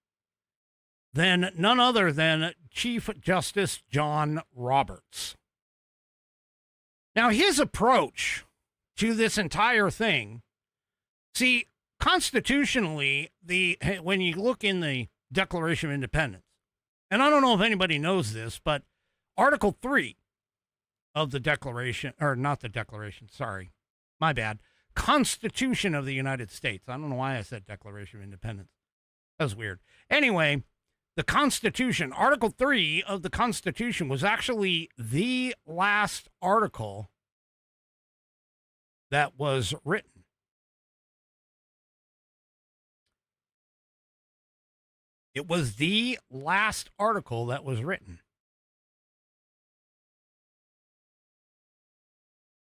[SPEAKER 2] than none other than Chief Justice John Roberts. Now, his approach to this entire thing, see, constitutionally, when you look in the Declaration of Independence, and I don't know if anybody knows this, but Article 3 of the Declaration, or not the Declaration, sorry, my bad, Constitution of the United States. I don't know why I said Declaration of Independence. That was weird. Anyway, the Constitution, Article 3 of the Constitution was actually the last article that was written. It was the last article that was written.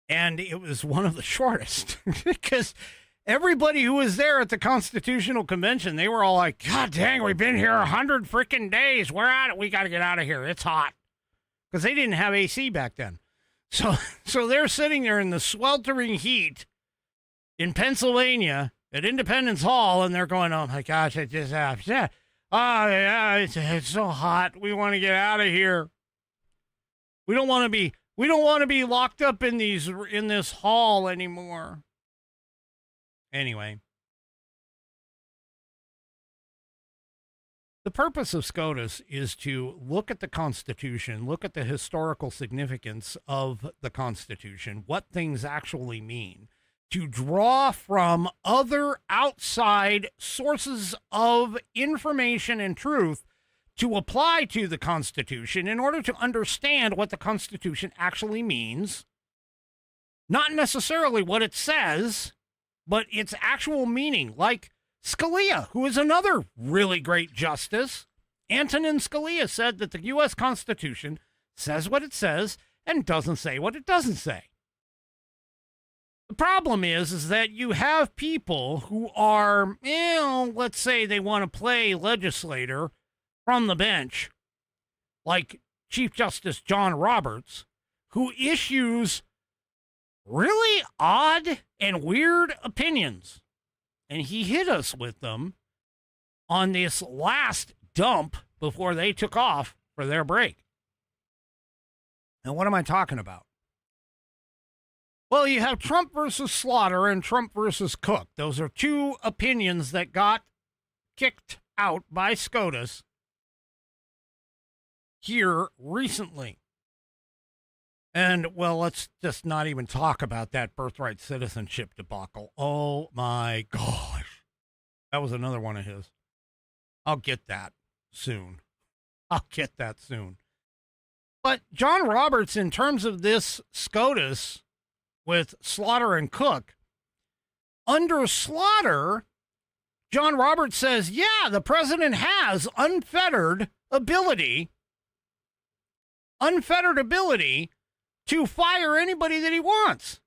[SPEAKER 2] And it was one of the shortest because everybody who was there at the Constitutional Convention, they were all like, God dang, we've been here 100 freaking days. We're at it. We got to get out of here. It's hot. Because they didn't have AC back then. So they're sitting there in the sweltering heat in Pennsylvania at Independence Hall, and they're going, "Oh my gosh, it just happened. Oh yeah, it's so hot. We want to get out of here. We don't want to be locked up in this hall anymore." Anyway, the purpose of SCOTUS is to look at the Constitution, look at the historical significance of the Constitution, what things actually mean, to draw from other outside sources of information and truth to apply to the Constitution in order to understand what the Constitution actually means. Not necessarily what it says, but its actual meaning. Like Scalia, who is another really great justice. Antonin Scalia said that the U.S. Constitution says what it says and doesn't say what it doesn't say. The problem is that you have people who are, let's say they want to play legislator from the bench, like Chief Justice John Roberts, who issues really odd and weird opinions. And he hit us with them on this last dump before they took off for their break. Now, what am I talking about? Well, you have Trump versus Slaughter and Trump versus Cook. Those are two opinions that got kicked out by SCOTUS here recently. And, well, let's just not even talk about that birthright citizenship debacle. Oh, my gosh. That was another one of his. I'll get that soon. But John Roberts, in terms of this SCOTUS with Slaughter and Cook, under Slaughter, John Roberts says, yeah, the president has unfettered ability to fire anybody that he wants.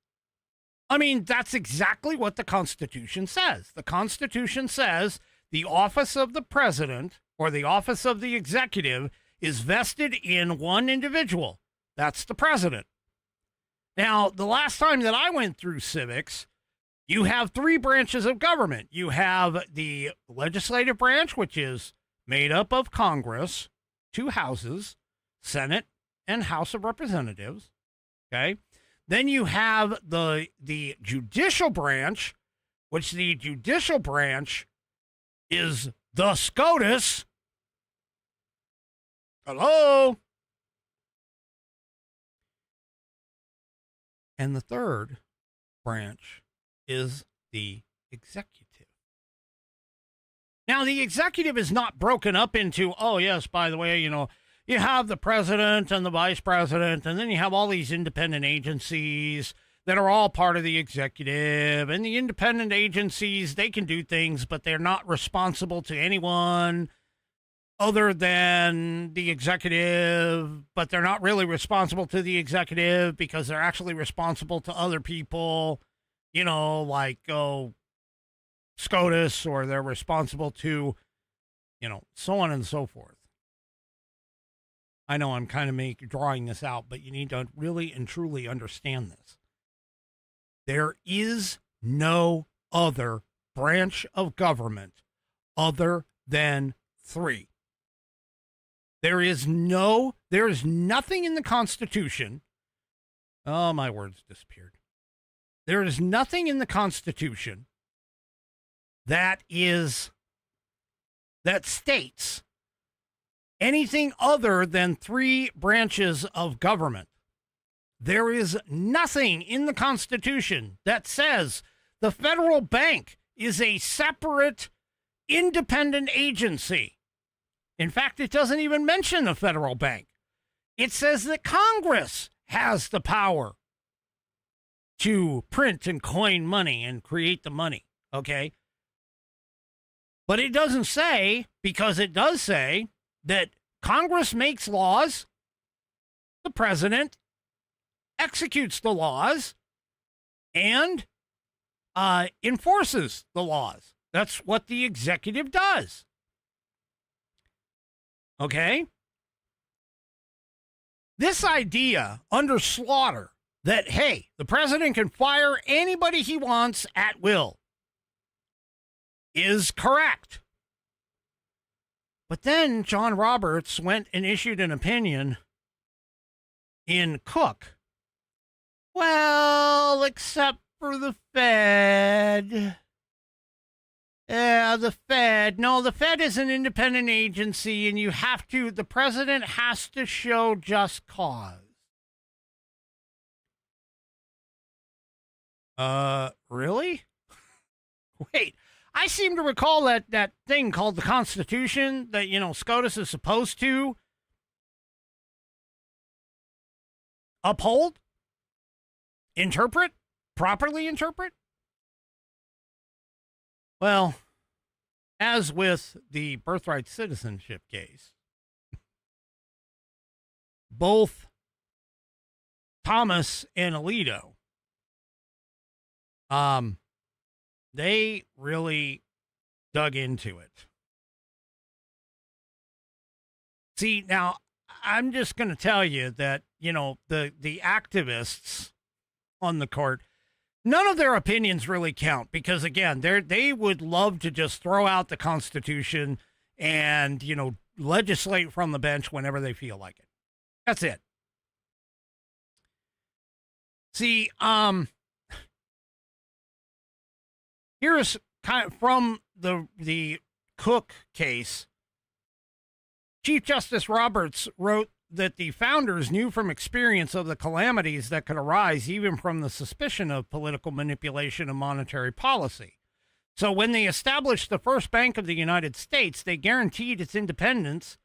[SPEAKER 2] I mean, that's exactly what the Constitution says. The Constitution says the office of the president or the office of the executive is vested in one individual. That's the president. Now, the last time that I went through civics, you have three branches of government. You have the legislative branch, which is made up of Congress, two houses, Senate and House of Representatives. Okay. Then you have the judicial branch, which the judicial branch is the SCOTUS. Hello. And the third branch is the executive. Now, the executive is not broken up into, oh, yes, by the way, you have the president and the vice president, and then you have all these independent agencies that are all part of the executive. And the independent agencies, they can do things, but they're not responsible to anyone other than the executive, but they're not really responsible to the executive because they're actually responsible to other people, like SCOTUS, or they're responsible to, so on and so forth. I know I'm kind of drawing this out, but you need to really and truly understand this. There is no other branch of government other than three. There is nothing in the Constitution. Oh, my words disappeared. There is nothing in the Constitution that states anything other than three branches of government. There is nothing in the Constitution that says the federal bank is a separate, independent agency. In fact, it doesn't even mention the federal bank. It says that Congress has the power to print and coin money and create the money, okay? But it doesn't say, because it does say that Congress makes laws, the president executes the laws, and enforces the laws. That's what the executive does. Okay? This idea under Slaughter that, hey, the president can fire anybody he wants at will is correct. But then John Roberts went and issued an opinion in Cook. Well, except for the Fed. Yeah, the Fed. No, the Fed is an independent agency, and the president has to show just cause. Really? Wait, I seem to recall that thing called the Constitution that, SCOTUS is supposed to uphold, properly interpret. Well, as with the birthright citizenship case, both Thomas and Alito, they really dug into it. See, now, I'm just going to tell you that, the activists on the court, none of their opinions really count because, again, they would love to just throw out the Constitution and, legislate from the bench whenever they feel like it. That's it. See, here's kind of from the Cook case. Chief Justice Roberts wrote that the founders knew from experience of the calamities that could arise even from the suspicion of political manipulation of monetary policy. So when they established the first Bank of the United States, they guaranteed its independence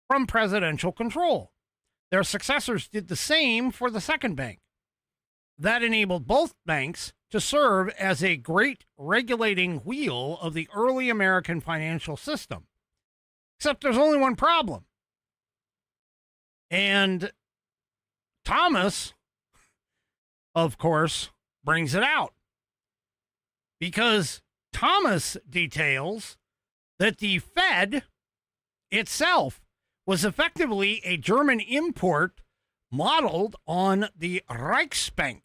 [SPEAKER 2] from presidential control. Their successors did the same for the second bank. That enabled both banks to serve as a great regulating wheel of the early American financial system. Except there's only one problem. And Thomas, of course, brings it out. Because Thomas details that the Fed itself was effectively a German import modeled on the Reichsbank,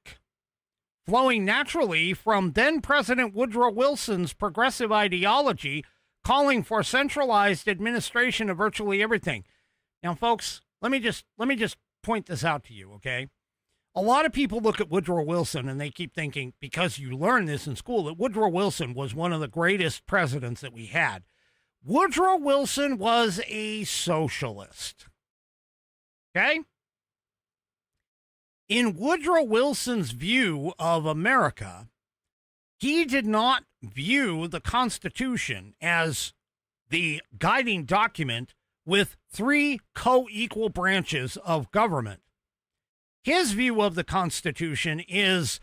[SPEAKER 2] flowing naturally from then-President Woodrow Wilson's progressive ideology calling for centralized administration of virtually everything. Now, folks, let me just point this out to you, okay? A lot of people look at Woodrow Wilson and they keep thinking, because you learn this in school, that Woodrow Wilson was one of the greatest presidents that we had. Woodrow Wilson was a socialist, okay? In Woodrow Wilson's view of America, he did not view the Constitution as the guiding document with three co-equal branches of government. His view of the Constitution is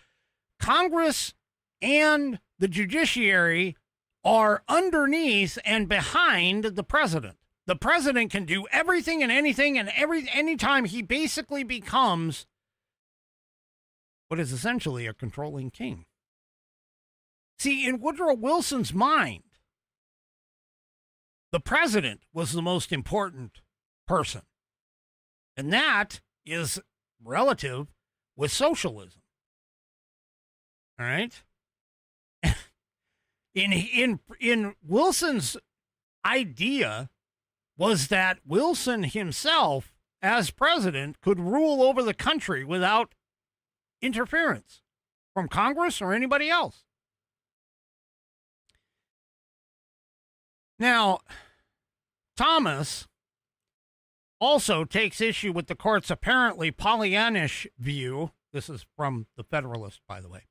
[SPEAKER 2] Congress and the judiciary are underneath and behind the president. The president can do everything and anything and anytime he basically becomes what is essentially a controlling king. See, in Woodrow Wilson's mind, the president was the most important person. And that is relative with socialism. All right? In Wilson's idea was that Wilson himself, as president, could rule over the country without interference from Congress or anybody else. Now, Thomas also takes issue with the court's apparently Pollyannish view. This is from the Federalist, by the way.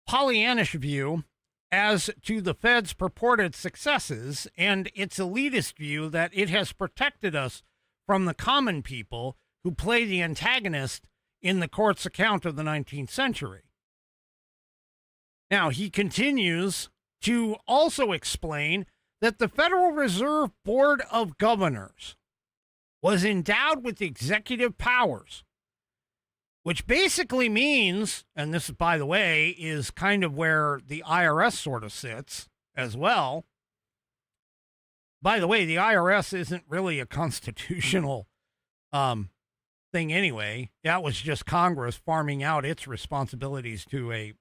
[SPEAKER 2] Pollyannish view as to the Fed's purported successes and its elitist view that it has protected us from the common people who play the antagonist in the court's account of the 19th century. Now, he continues to also explain that the Federal Reserve Board of Governors was endowed with executive powers, which basically means, and this, by the way, is kind of where the IRS sort of sits as well. By the way, the IRS isn't really a constitutional thing anyway. That was just Congress farming out its responsibilities to a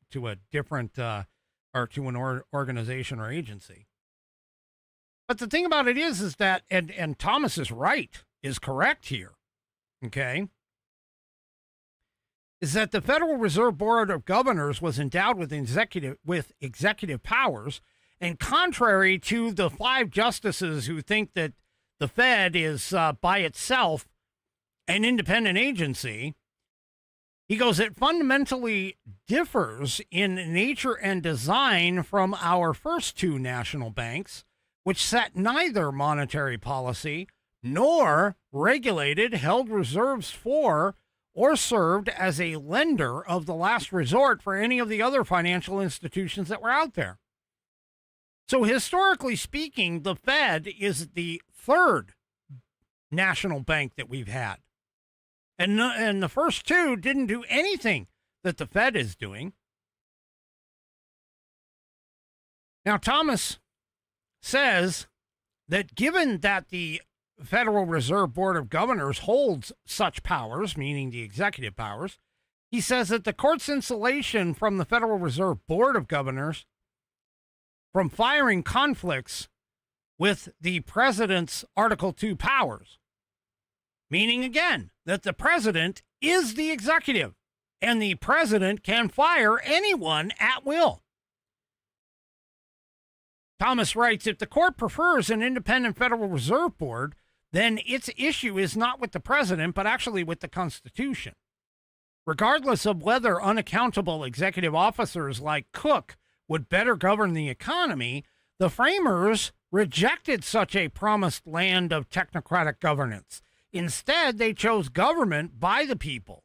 [SPEAKER 2] different or to an organization or agency. But the thing about it is that, and Thomas is right, is correct here, okay, is that the Federal Reserve Board of Governors was endowed with executive powers, and contrary to the 5 justices who think that the Fed is by itself an independent agency, he goes, it fundamentally differs in nature and design from our first 2 national banks, which set neither monetary policy nor regulated, held reserves for, or served as a lender of the last resort for any of the other financial institutions that were out there. So historically speaking, the Fed is the 3rd national bank that we've had. And the first 2 didn't do anything that the Fed is doing. Now, Thomas says that given that the Federal Reserve Board of Governors holds such powers, meaning the executive powers, he says that the court's insulation from the Federal Reserve Board of Governors from firing conflicts with the president's Article 2 powers, meaning again that the president is the executive and the president can fire anyone at will. Thomas writes, if the court prefers an independent Federal Reserve Board, then its issue is not with the president, but actually with the Constitution. Regardless of whether unaccountable executive officers like Cook would better govern the economy, the framers rejected such a promised land of technocratic governance. Instead, they chose government by the people.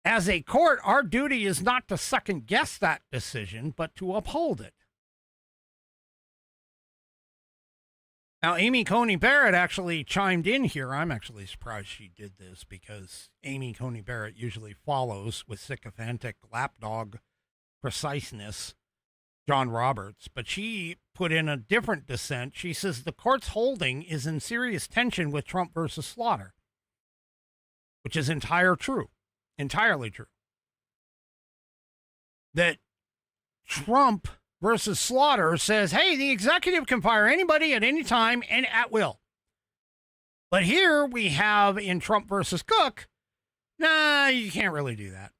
[SPEAKER 2] As a court, our duty is not to second-guess that decision, but to uphold it. Now, Amy Coney Barrett actually chimed in here. I'm actually surprised she did this because Amy Coney Barrett usually follows with sycophantic lapdog preciseness John Roberts, but she put in a different dissent. She says the court's holding is in serious tension with Trump versus Slaughter, which is entirely true. That Trump versus Slaughter says, hey, the executive can fire anybody at any time and at will. But here we have in Trump versus Cook, nah, you can't really do that.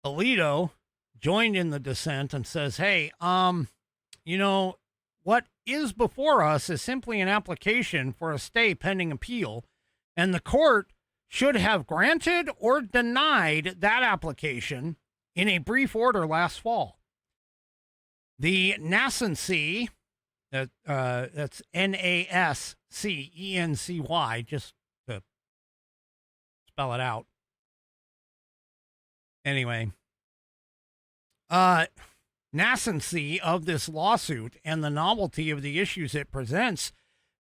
[SPEAKER 2] Alito joined in the dissent and says, hey, what is before us is simply an application for a stay pending appeal, and the court should have granted or denied that application in a brief order last fall. The nascency, that's Nascency, just to spell it out. Anyway, nascency of this lawsuit and the novelty of the issues it presents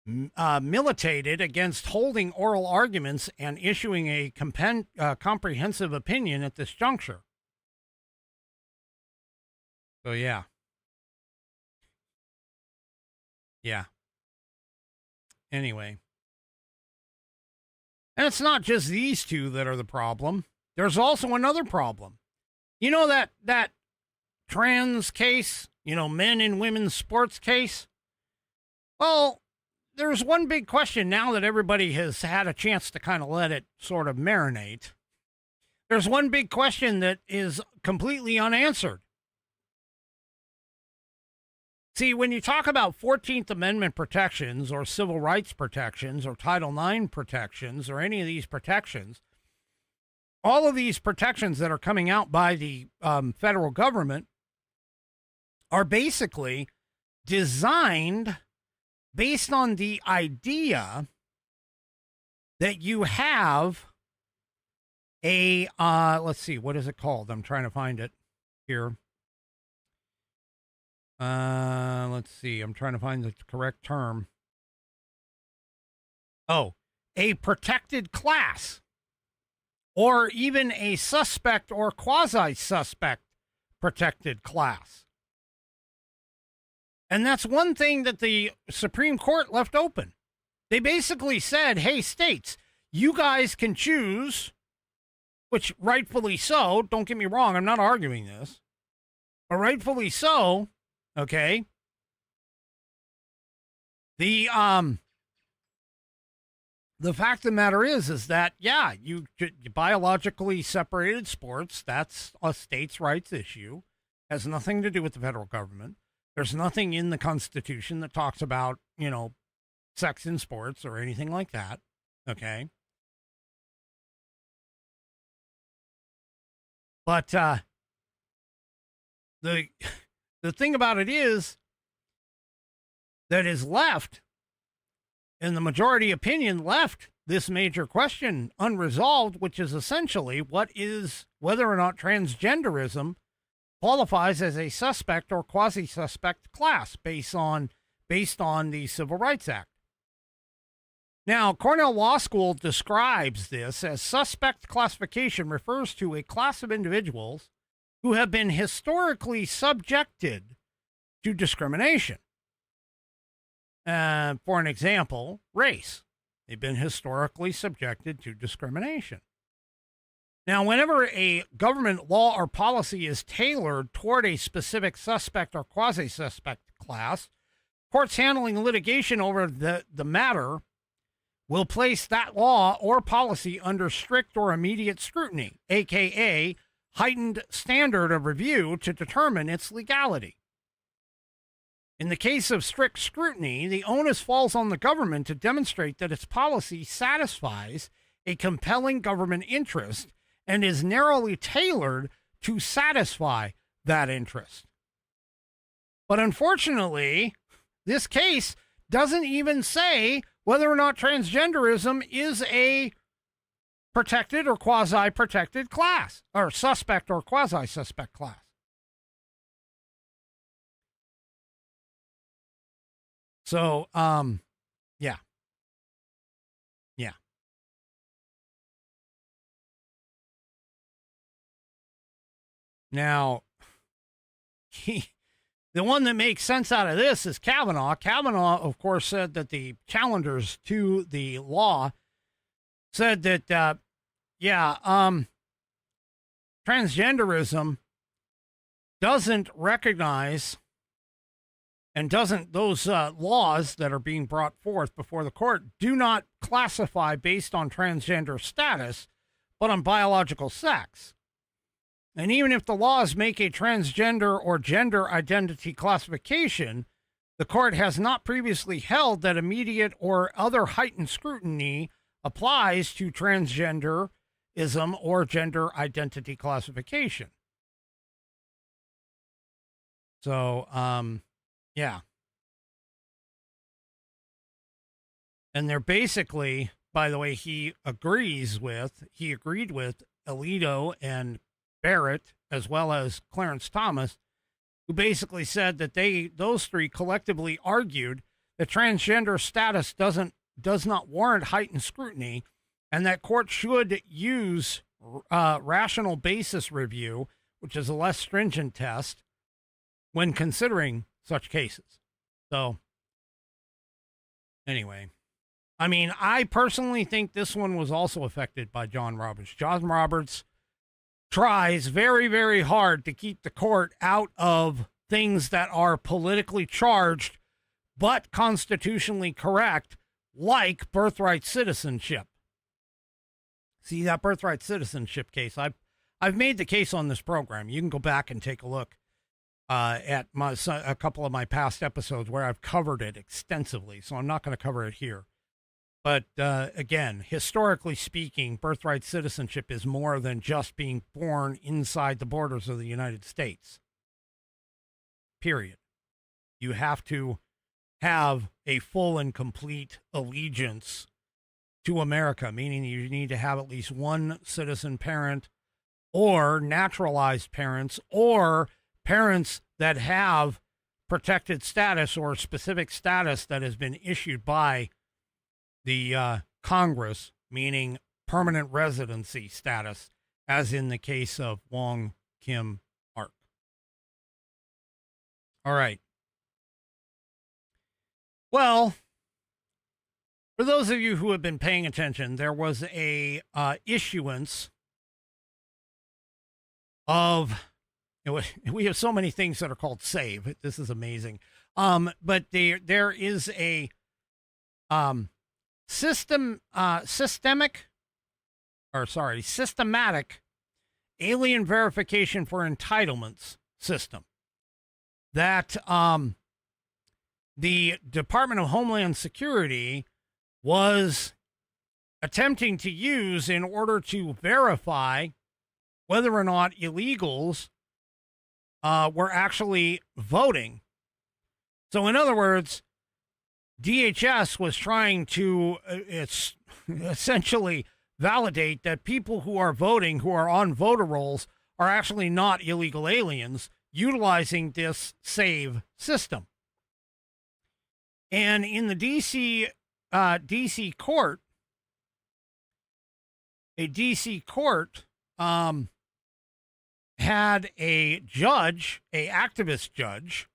[SPEAKER 2] militated against holding oral arguments and issuing a comprehensive opinion at this juncture. So, yeah. Anyway. And it's not just these 2 that are the problem. There's also another problem. You know that trans case, men and women's sports case? Well, there's one big question now that everybody has had a chance to kind of let it sort of marinate. There's one big question that is completely unanswered. See, when you talk about 14th Amendment protections or civil rights protections or Title IX protections or any of these protections, all of these protections that are coming out by the federal government are basically designed based on the idea that you have a, let's see, what is it called? I'm trying to find it here. Let's see, I'm trying to find the correct term. Oh, a protected class, or even a suspect or quasi-suspect protected class. And that's one thing that the Supreme Court left open. They basically said, hey, states, you guys can choose, which rightfully so, don't get me wrong, I'm not arguing this, but rightfully so, okay? The fact of the matter is that, yeah, you biologically separated sports, that's a states' rights issue, has nothing to do with the federal government. There's nothing in the Constitution that talks about, sex in sports or anything like that, okay? But the thing about it is that is left, and the majority opinion left this major question unresolved, which is essentially whether or not transgenderism qualifies as a suspect or quasi-suspect class based on the Civil Rights Act. Now, Cornell Law School describes this as suspect classification refers to a class of individuals who have been historically subjected to discrimination. For an example, race. They've been historically subjected to discrimination. Now, whenever a government law or policy is tailored toward a specific suspect or quasi-suspect class, courts handling litigation over the matter will place that law or policy under strict or immediate scrutiny, aka heightened standard of review to determine its legality. In the case of strict scrutiny, the onus falls on the government to demonstrate that its policy satisfies a compelling government interest and is narrowly tailored to satisfy that interest. But unfortunately, this case doesn't even say whether or not transgenderism is a protected or quasi-protected class, or suspect or quasi-suspect class. So, yeah. Now, the one that makes sense out of this is Kavanaugh. Kavanaugh, of course, said that the challengers to the law said that, transgenderism doesn't recognize and those laws that are being brought forth before the court do not classify based on transgender status, but on biological sex. And even if the laws make a transgender or gender identity classification, the court has not previously held that immediate or other heightened scrutiny applies to transgenderism or gender identity classification. So, yeah. And they're basically, by the way, he agreed with Alito and Barrett, as well as Clarence Thomas, who basically said that those three collectively argued that transgender status does not warrant heightened scrutiny, and that courts should use rational basis review, which is a less stringent test, when considering such cases. So, anyway, I mean, I personally think this one was also affected by John Roberts. John Roberts tries very, very hard to keep the court out of things that are politically charged but constitutionally correct, like birthright citizenship. See that birthright citizenship case? I've made the case on this program. You can go back and take a look at a couple of my past episodes where I've covered it extensively, so I'm not going to cover it here. But again, historically speaking, birthright citizenship is more than just being born inside the borders of the United States. Period. You have to have a full and complete allegiance to America, meaning you need to have at least one citizen parent or naturalized parents or parents that have protected status or specific status that has been issued by the Congress, meaning permanent residency status, as in the case of Wong Kim Ark. All right. Well, for those of you who have been paying attention, there was a issuance of, we have so many things that are called SAVE. This is amazing. But there is a systematic alien verification for entitlements system that the Department of Homeland Security was attempting to use in order to verify whether or not illegals were actually voting. So in other words, DHS was trying to essentially validate that people who are voting, who are on voter rolls, are actually not illegal aliens, utilizing this SAVE system. And in the DC court, a DC court had a judge, an activist judge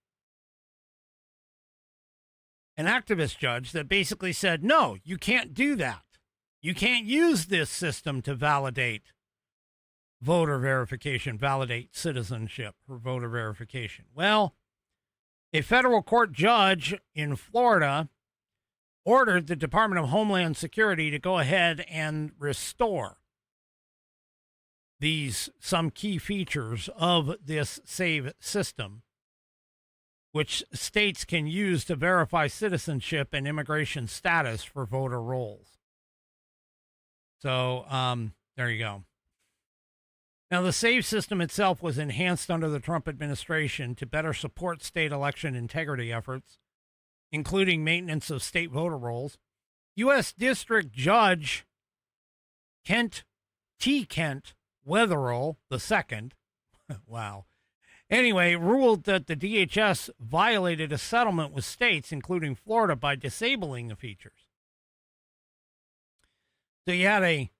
[SPEAKER 2] that basically said, no, you can't do that. You can't use this system to validate voter verification, validate citizenship for voter verification. Well, a federal court judge in Florida ordered the Department of Homeland Security to go ahead and restore some key features of this SAVE system, which states can use to verify citizenship and immigration status for voter rolls. So there you go. Now, the SAVE system itself was enhanced under the Trump administration to better support state election integrity efforts, including maintenance of state voter rolls. U.S. District Judge Kent Wetherill II, wow, anyway, ruled that the DHS violated a settlement with states, including Florida, by disabling the features. So you had a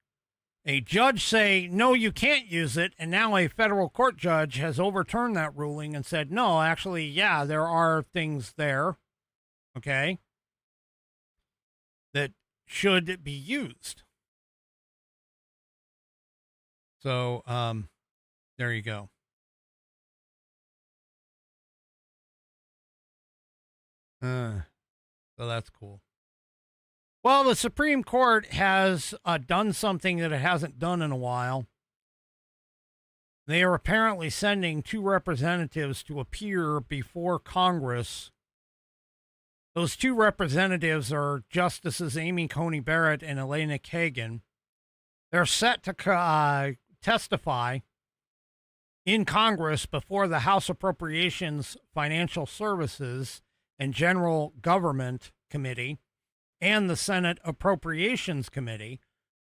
[SPEAKER 2] judge say, no, you can't use it, and now a federal court judge has overturned that ruling and said, no, actually, yeah, there are things there, okay, that should be used. So, there you go. So that's cool. Well, the Supreme Court has done something that it hasn't done in a while. They are apparently sending 2 representatives to appear before Congress. Those 2 representatives are Justices Amy Coney Barrett and Elena Kagan. They're set to testify in Congress before the House Appropriations, Financial Services, and General Government Committee and the Senate Appropriations Committee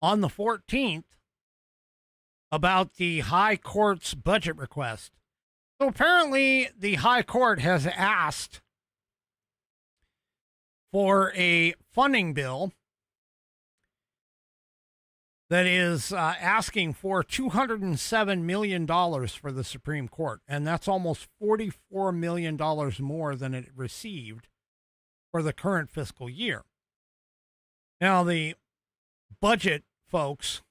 [SPEAKER 2] on the 14th about the High Court's budget request. So apparently the High Court has asked for a funding bill that is asking for $207 million for the Supreme Court, and that's almost $44 million more than it received for the current fiscal year. Now, the budget folks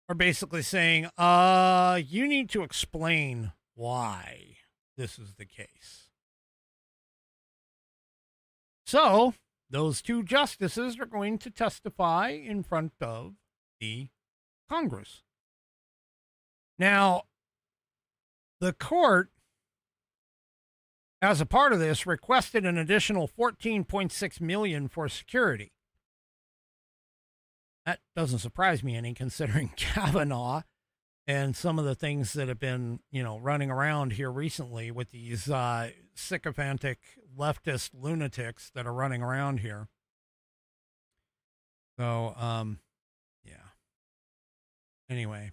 [SPEAKER 2] are basically saying, you need to explain why this is the case. So, those 2 justices are going to testify in front of the Congress. Now, the court, as a part of this, requested an additional $14.6 million for security. That doesn't surprise me any, considering Kavanaugh and some of the things that have been, running around here recently with these sycophantic leftist lunatics that are running around here. So, yeah. Anyway.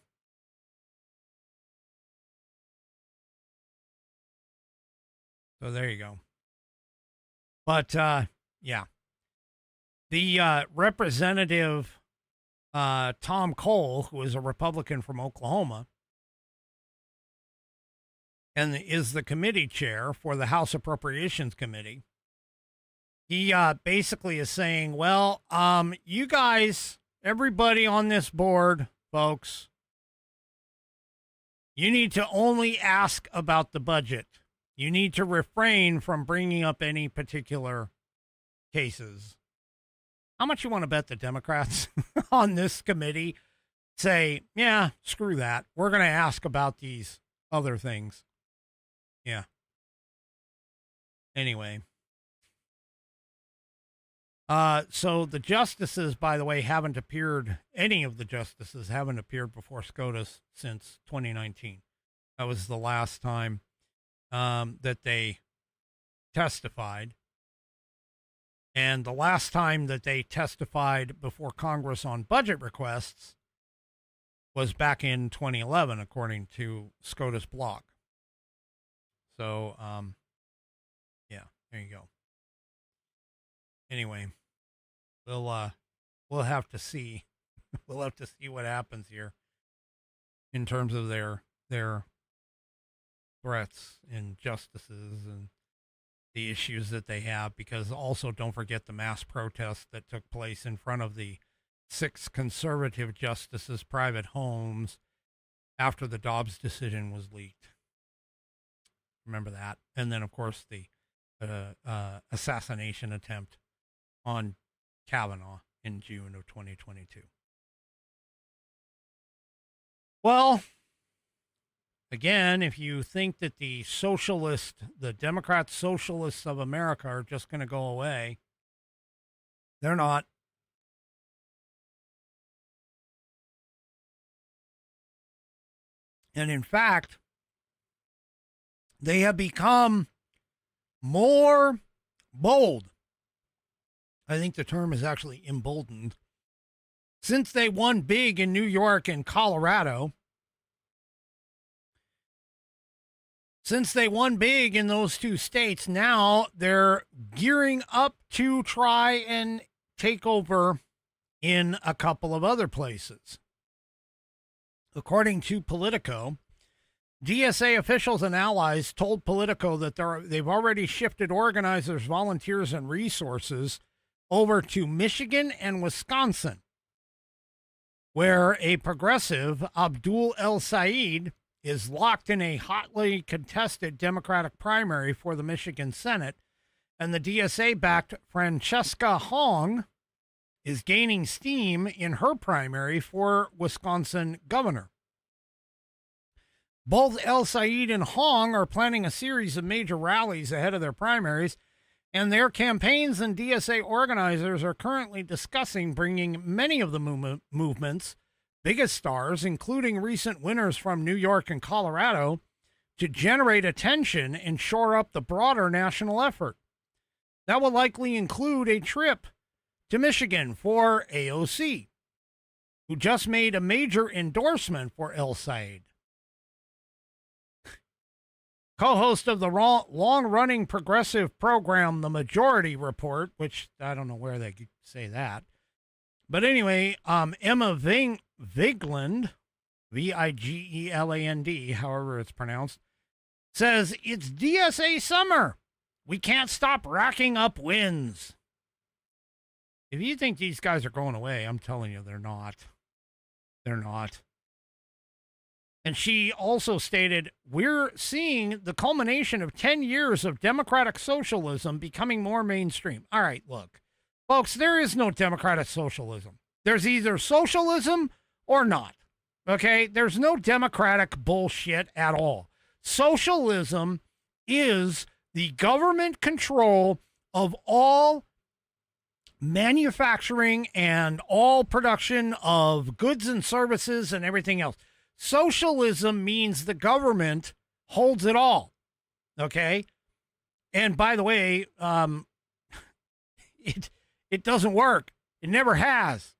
[SPEAKER 2] So there you go. But, yeah. The representative Tom Cole, who is a Republican from Oklahoma, and is the committee chair for the House Appropriations Committee, He basically is saying, well, you guys, everybody on this board, folks, you need to only ask about the budget. You need to refrain from bringing up any particular cases. How much you want to bet the Democrats on this committee say, yeah, screw that. We're going to ask about these other things. Yeah. Anyway. So the justices, by the way, haven't appeared, any of the justices haven't appeared before SCOTUS since 2019. That was the last time that they testified. And the last time that they testified before Congress on budget requests was back in 2011, according to SCOTUS blog. So, yeah, there you go. Anyway, we'll have to see. We'll have to see what happens here in terms of their threats and justices and the issues that they have, because also don't forget the mass protests that took place in front of the 6 conservative justices' private homes after the Dobbs decision was leaked. Remember that? And then, of course, the assassination attempt on Kavanaugh in June of 2022. Well, again, if you think that the Democrat socialists of America are just going to go away, they're not. And in fact, they have become more bold. I think the term is actually emboldened. Since they won big in New York and Colorado, since they won big in those 2 states, now they're gearing up to try and take over in a couple of other places. According to Politico, DSA officials and allies told Politico that they've already shifted organizers, volunteers, and resources over to Michigan and Wisconsin, where a progressive, Abdul El Sayed, is locked in a hotly contested Democratic primary for the Michigan Senate, and the DSA-backed Francesca Hong is gaining steam in her primary for Wisconsin governor. Both El Sayed and Hong are planning a series of major rallies ahead of their primaries, and their campaigns and DSA organizers are currently discussing bringing many of the movement's biggest stars, including recent winners from New York and Colorado, to generate attention and shore up the broader national effort. That will likely include a trip to Michigan for AOC, who just made a major endorsement for El Sayed. Co-host of the long-running progressive program, The Majority Report, which I don't know where they could say that. But anyway, Emma Vigeland, Vigeland, however it's pronounced, says, it's DSA summer. We can't stop racking up wins. If you think these guys are going away, I'm telling you, they're not. They're not. And she also stated, we're seeing the culmination of 10 years of democratic socialism becoming more mainstream. All right, look, folks, there is no democratic socialism. There's either socialism or not. Okay? There's no democratic bullshit at all. Socialism is the government control of all manufacturing and all production of goods and services and everything else. Socialism means the government holds it all. Okay? And by the way, it doesn't work. It never has.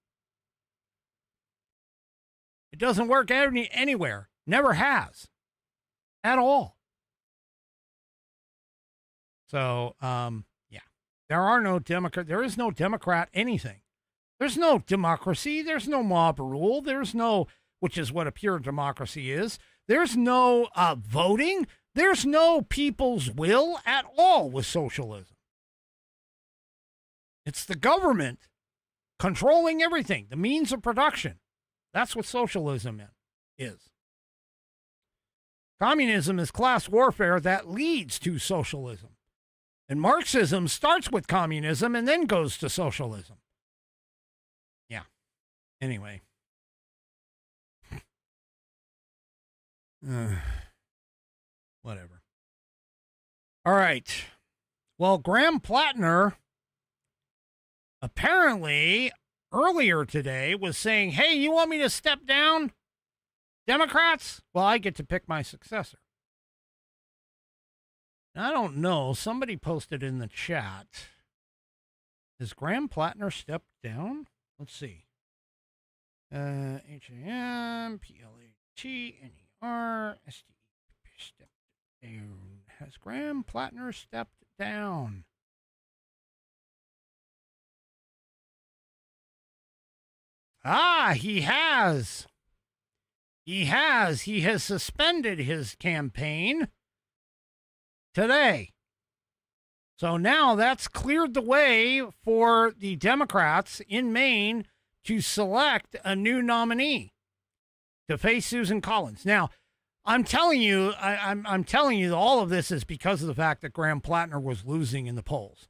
[SPEAKER 2] It doesn't work anywhere. Never has. At all. So, yeah. There is no Democrat anything. There's no democracy. There's no mob rule. There's no, which is what a pure democracy is. There's no voting. There's no people's will at all with socialism. It's the government controlling everything, the means of production. That's what socialism is. Communism is class warfare that leads to socialism. And Marxism starts with communism and then goes to socialism. Yeah. Anyway. Whatever. All right. Well, Graham Plattner apparently earlier today was saying, hey, you want me to step down, Democrats? Well, I get to pick my successor. I don't know. Somebody posted in the chat. Has Graham Plattner stepped down? Let's see. H-A-M-P-L-A-T-N-E-R-S-T-E stepped down. Has Graham Plattner stepped down? Ah, he has. He has. He has suspended his campaign today. So now that's cleared the way for the Democrats in Maine to select a new nominee to face Susan Collins. Now, I'm telling you, I'm telling you that all of this is because of the fact that Graham Plattner was losing in the polls.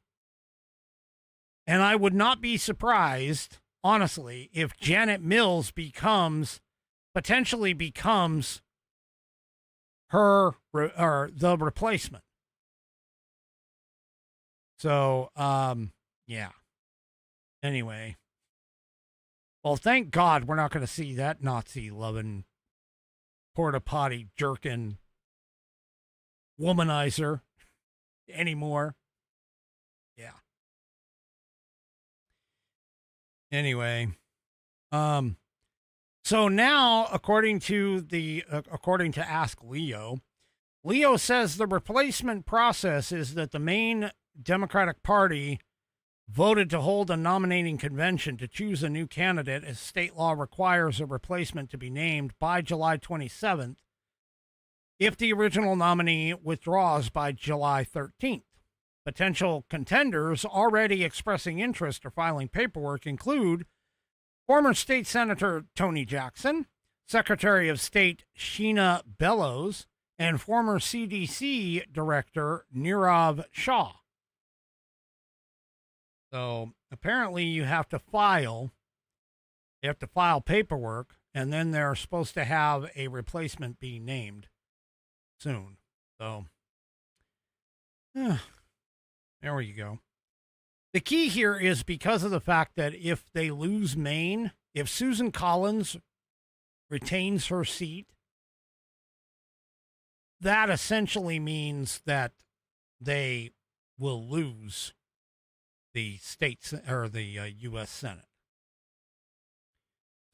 [SPEAKER 2] And I would not be surprised, honestly, if Janet Mills potentially becomes her or the replacement. So, yeah. Anyway. Well, thank God we're not going to see that Nazi-loving, porta-potty jerkin womanizer anymore. Yeah. Anyway. So now, according to Ask Leo, Leo says the replacement process is that the Maine Democratic Party voted to hold a nominating convention to choose a new candidate, as state law requires a replacement to be named by July 27th if the original nominee withdraws by July 13th. Potential contenders already expressing interest or filing paperwork include former State Senator Tony Jackson, Secretary of State Sheena Bellows, and former CDC Director Nirav Shah. So apparently you have to file paperwork, and then they're supposed to have a replacement be named soon. So there you go. The key here is because of the fact that if they lose Maine, if Susan Collins retains her seat, that essentially means that they will lose the states or the U.S. Senate.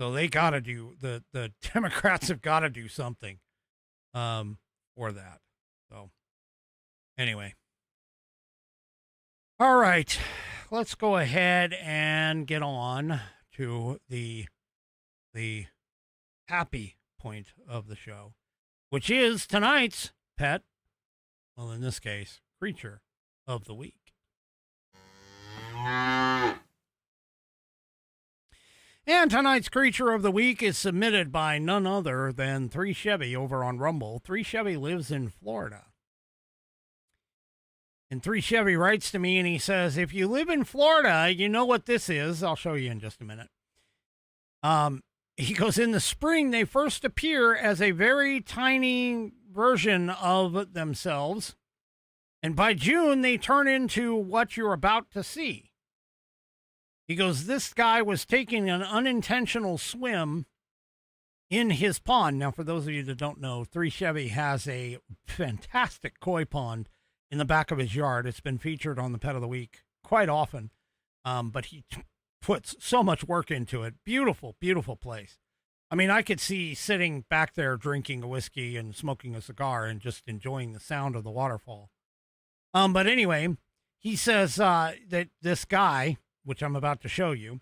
[SPEAKER 2] So they got to do the Democrats have got to do something for that. So anyway, all right, let's go ahead and get on to the happy point of the show, which is tonight's pet, well, in this case, creature of the week. And tonight's creature of the week is submitted by none other than 3 Chevy over on Rumble. 3 Chevy lives in Florida. And 3 Chevy writes to me and he says, if you live in Florida, you know what this is. I'll show you in just a minute. He goes, in the spring, they first appear as a very tiny version of themselves. And by June, they turn into what you're about to see. He goes, this guy was taking an unintentional swim in his pond. Now, for those of you that don't know, 3 Chevy has a fantastic koi pond in the back of his yard. It's been featured on the Pet of the Week quite often, but he puts so much work into it. Beautiful, beautiful place. I mean, I could see sitting back there drinking a whiskey and smoking a cigar and just enjoying the sound of the waterfall. But anyway, he says that this guy, which I'm about to show you,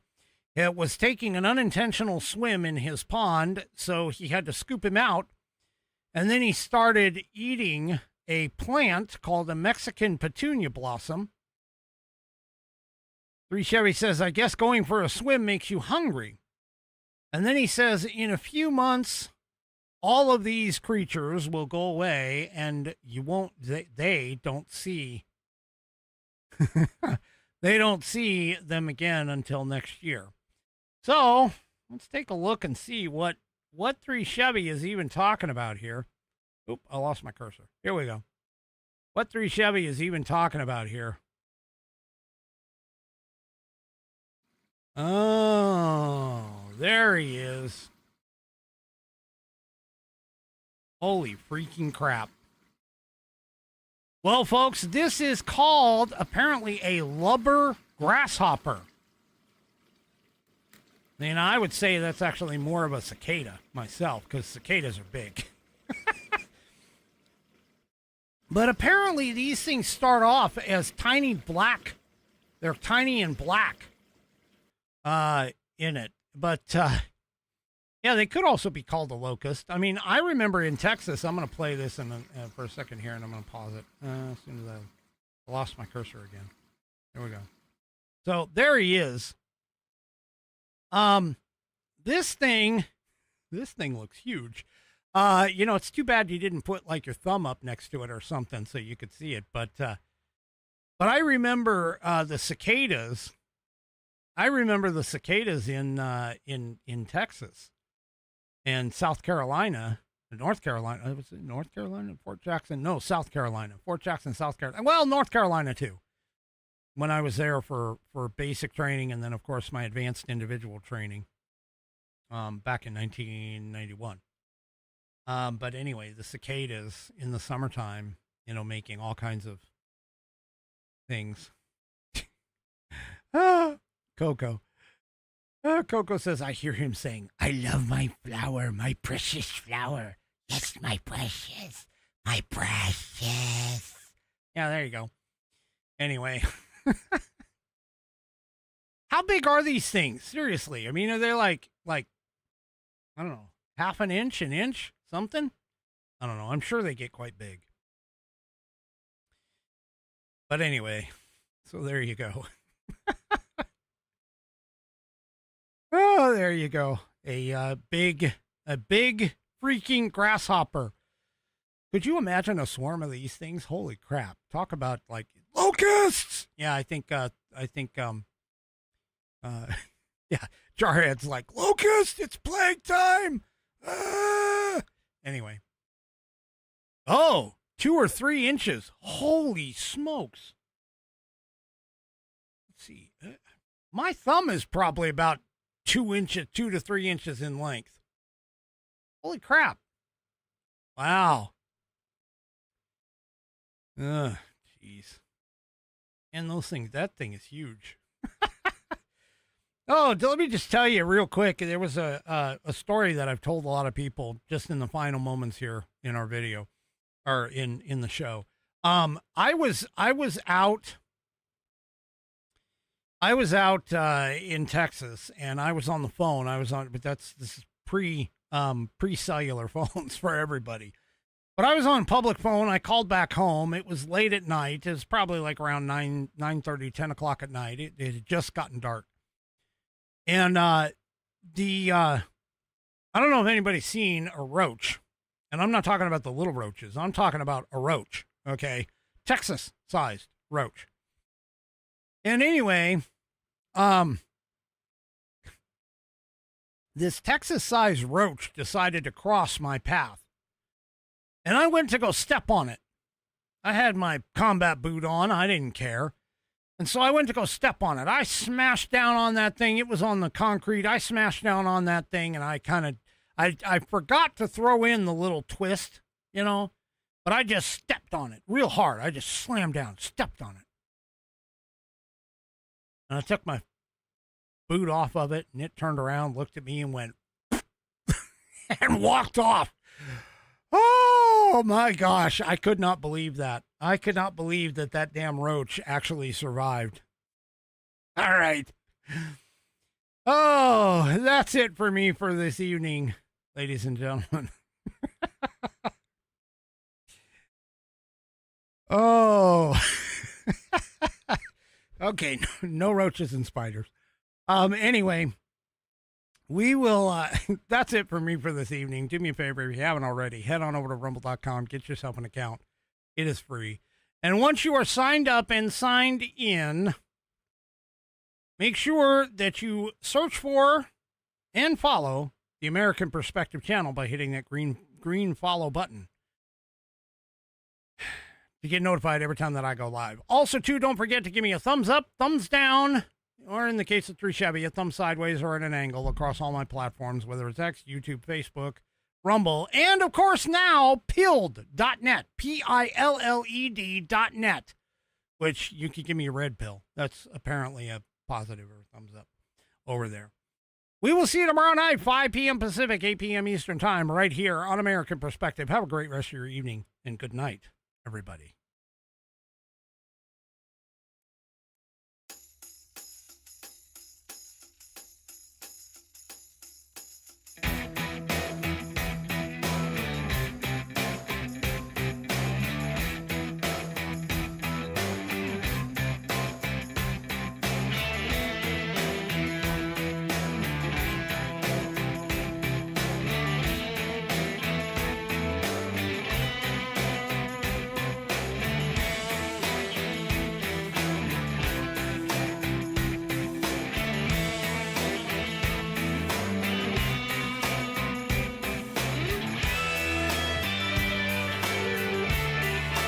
[SPEAKER 2] was taking an unintentional swim in his pond, so he had to scoop him out. And then he started eating a plant called a Mexican petunia blossom. 3 Chevy says, I guess going for a swim makes you hungry. And then he says, in a few months, all of these creatures will go away and you won't, they don't see, they don't see them again until next year. So let's take a look and see what 3 Chevy is even talking about here. Oop, I lost my cursor. Here we go. What 3 Chevy is even talking about here. Oh, there he is. Holy freaking crap. Well, folks, this is called apparently a lubber grasshopper. And I would say that's actually more of a cicada myself, because cicadas are big. But apparently these things start off as tiny black. They're tiny and black in it. But, yeah, they could also be called a locust. I mean, I remember in Texas, I'm going to play this for a second here, and I'm going to pause it as soon as I lost my cursor again. There we go. So there he is. This thing looks huge. You know, it's too bad you didn't put like your thumb up next to it or something so you could see it. But I remember the cicadas. I remember the cicadas in Texas and South Carolina, North Carolina. Was it North Carolina? Fort Jackson? No, South Carolina. Fort Jackson, South Carolina. Well, North Carolina too. When I was there for basic training and then, of course, my advanced individual training back in 1991. But anyway, the cicadas in the summertime, you know, making all kinds of things. Coco. Coco says, I hear him saying, I love my flower, my precious flower. Yes, my precious, my precious. Yeah, there you go. Anyway. How big are these things? Seriously. I mean, are they like, I don't know, half an inch, something? I don't know. I'm sure they get quite big. But anyway, so there you go. Oh, there you go. A big freaking grasshopper. Could you imagine a swarm of these things? Holy crap. Talk about like locusts. Yeah, I think yeah, Jarhead's like, locust, it's plague time. Anyway. Oh, 2 or 3 inches. Holy smokes. Let's see. My thumb is probably about 2 to 3 inches in length. Holy crap. Wow. Jeez. And those things, that thing is huge. Oh, let me just tell you real quick. There was a story that I've told a lot of people just in the final moments here in our video or in the show. I was out in Texas and I was on the phone. But this is pre-cellular phones for everybody. But I was on public phone. I called back home. It was late at night. It was probably like around 9:30, 10 o'clock at night. It had just gotten dark. And I don't know if anybody's seen a roach. And I'm not talking about the little roaches. I'm talking about a roach, okay? Texas-sized roach. And anyway, this Texas-sized roach decided to cross my path. And I went to go step on it. I had my combat boot on. I didn't care. And so I went to go step on it. I smashed down on that thing. It was on the concrete. I smashed down on that thing, and I forgot to throw in the little twist, you know, but I just stepped on it real hard. I just slammed down, stepped on it. And I took my boot off of it, and it turned around, looked at me, and went and walked off. Oh, my gosh. I could not believe that. I could not believe that damn roach actually survived. All right. Oh, that's it for me for this evening, ladies and gentlemen. Oh. Okay, no roaches and spiders. Anyway, we will, that's it for me for this evening. Do me a favor, if you haven't already, head on over to rumble.com, get yourself an account. It is free. And once you are signed up and signed in, make sure that you search for and follow the American Perspective channel by hitting that green follow button to get notified every time that I go live. Also, too, don't forget to give me a thumbs up, thumbs down, or in the case of Three Chevy, a thumb sideways or at an angle across all my platforms, whether it's X, YouTube, Facebook, Rumble, and of course now pilled.net, PILLED.net, which you can give me a red pill. That's apparently a positive or thumbs up over there. We will see you tomorrow night, 5 p.m. Pacific, 8 p.m. Eastern Time, right here on American Perspective. Have a great rest of your evening, and good night, everybody.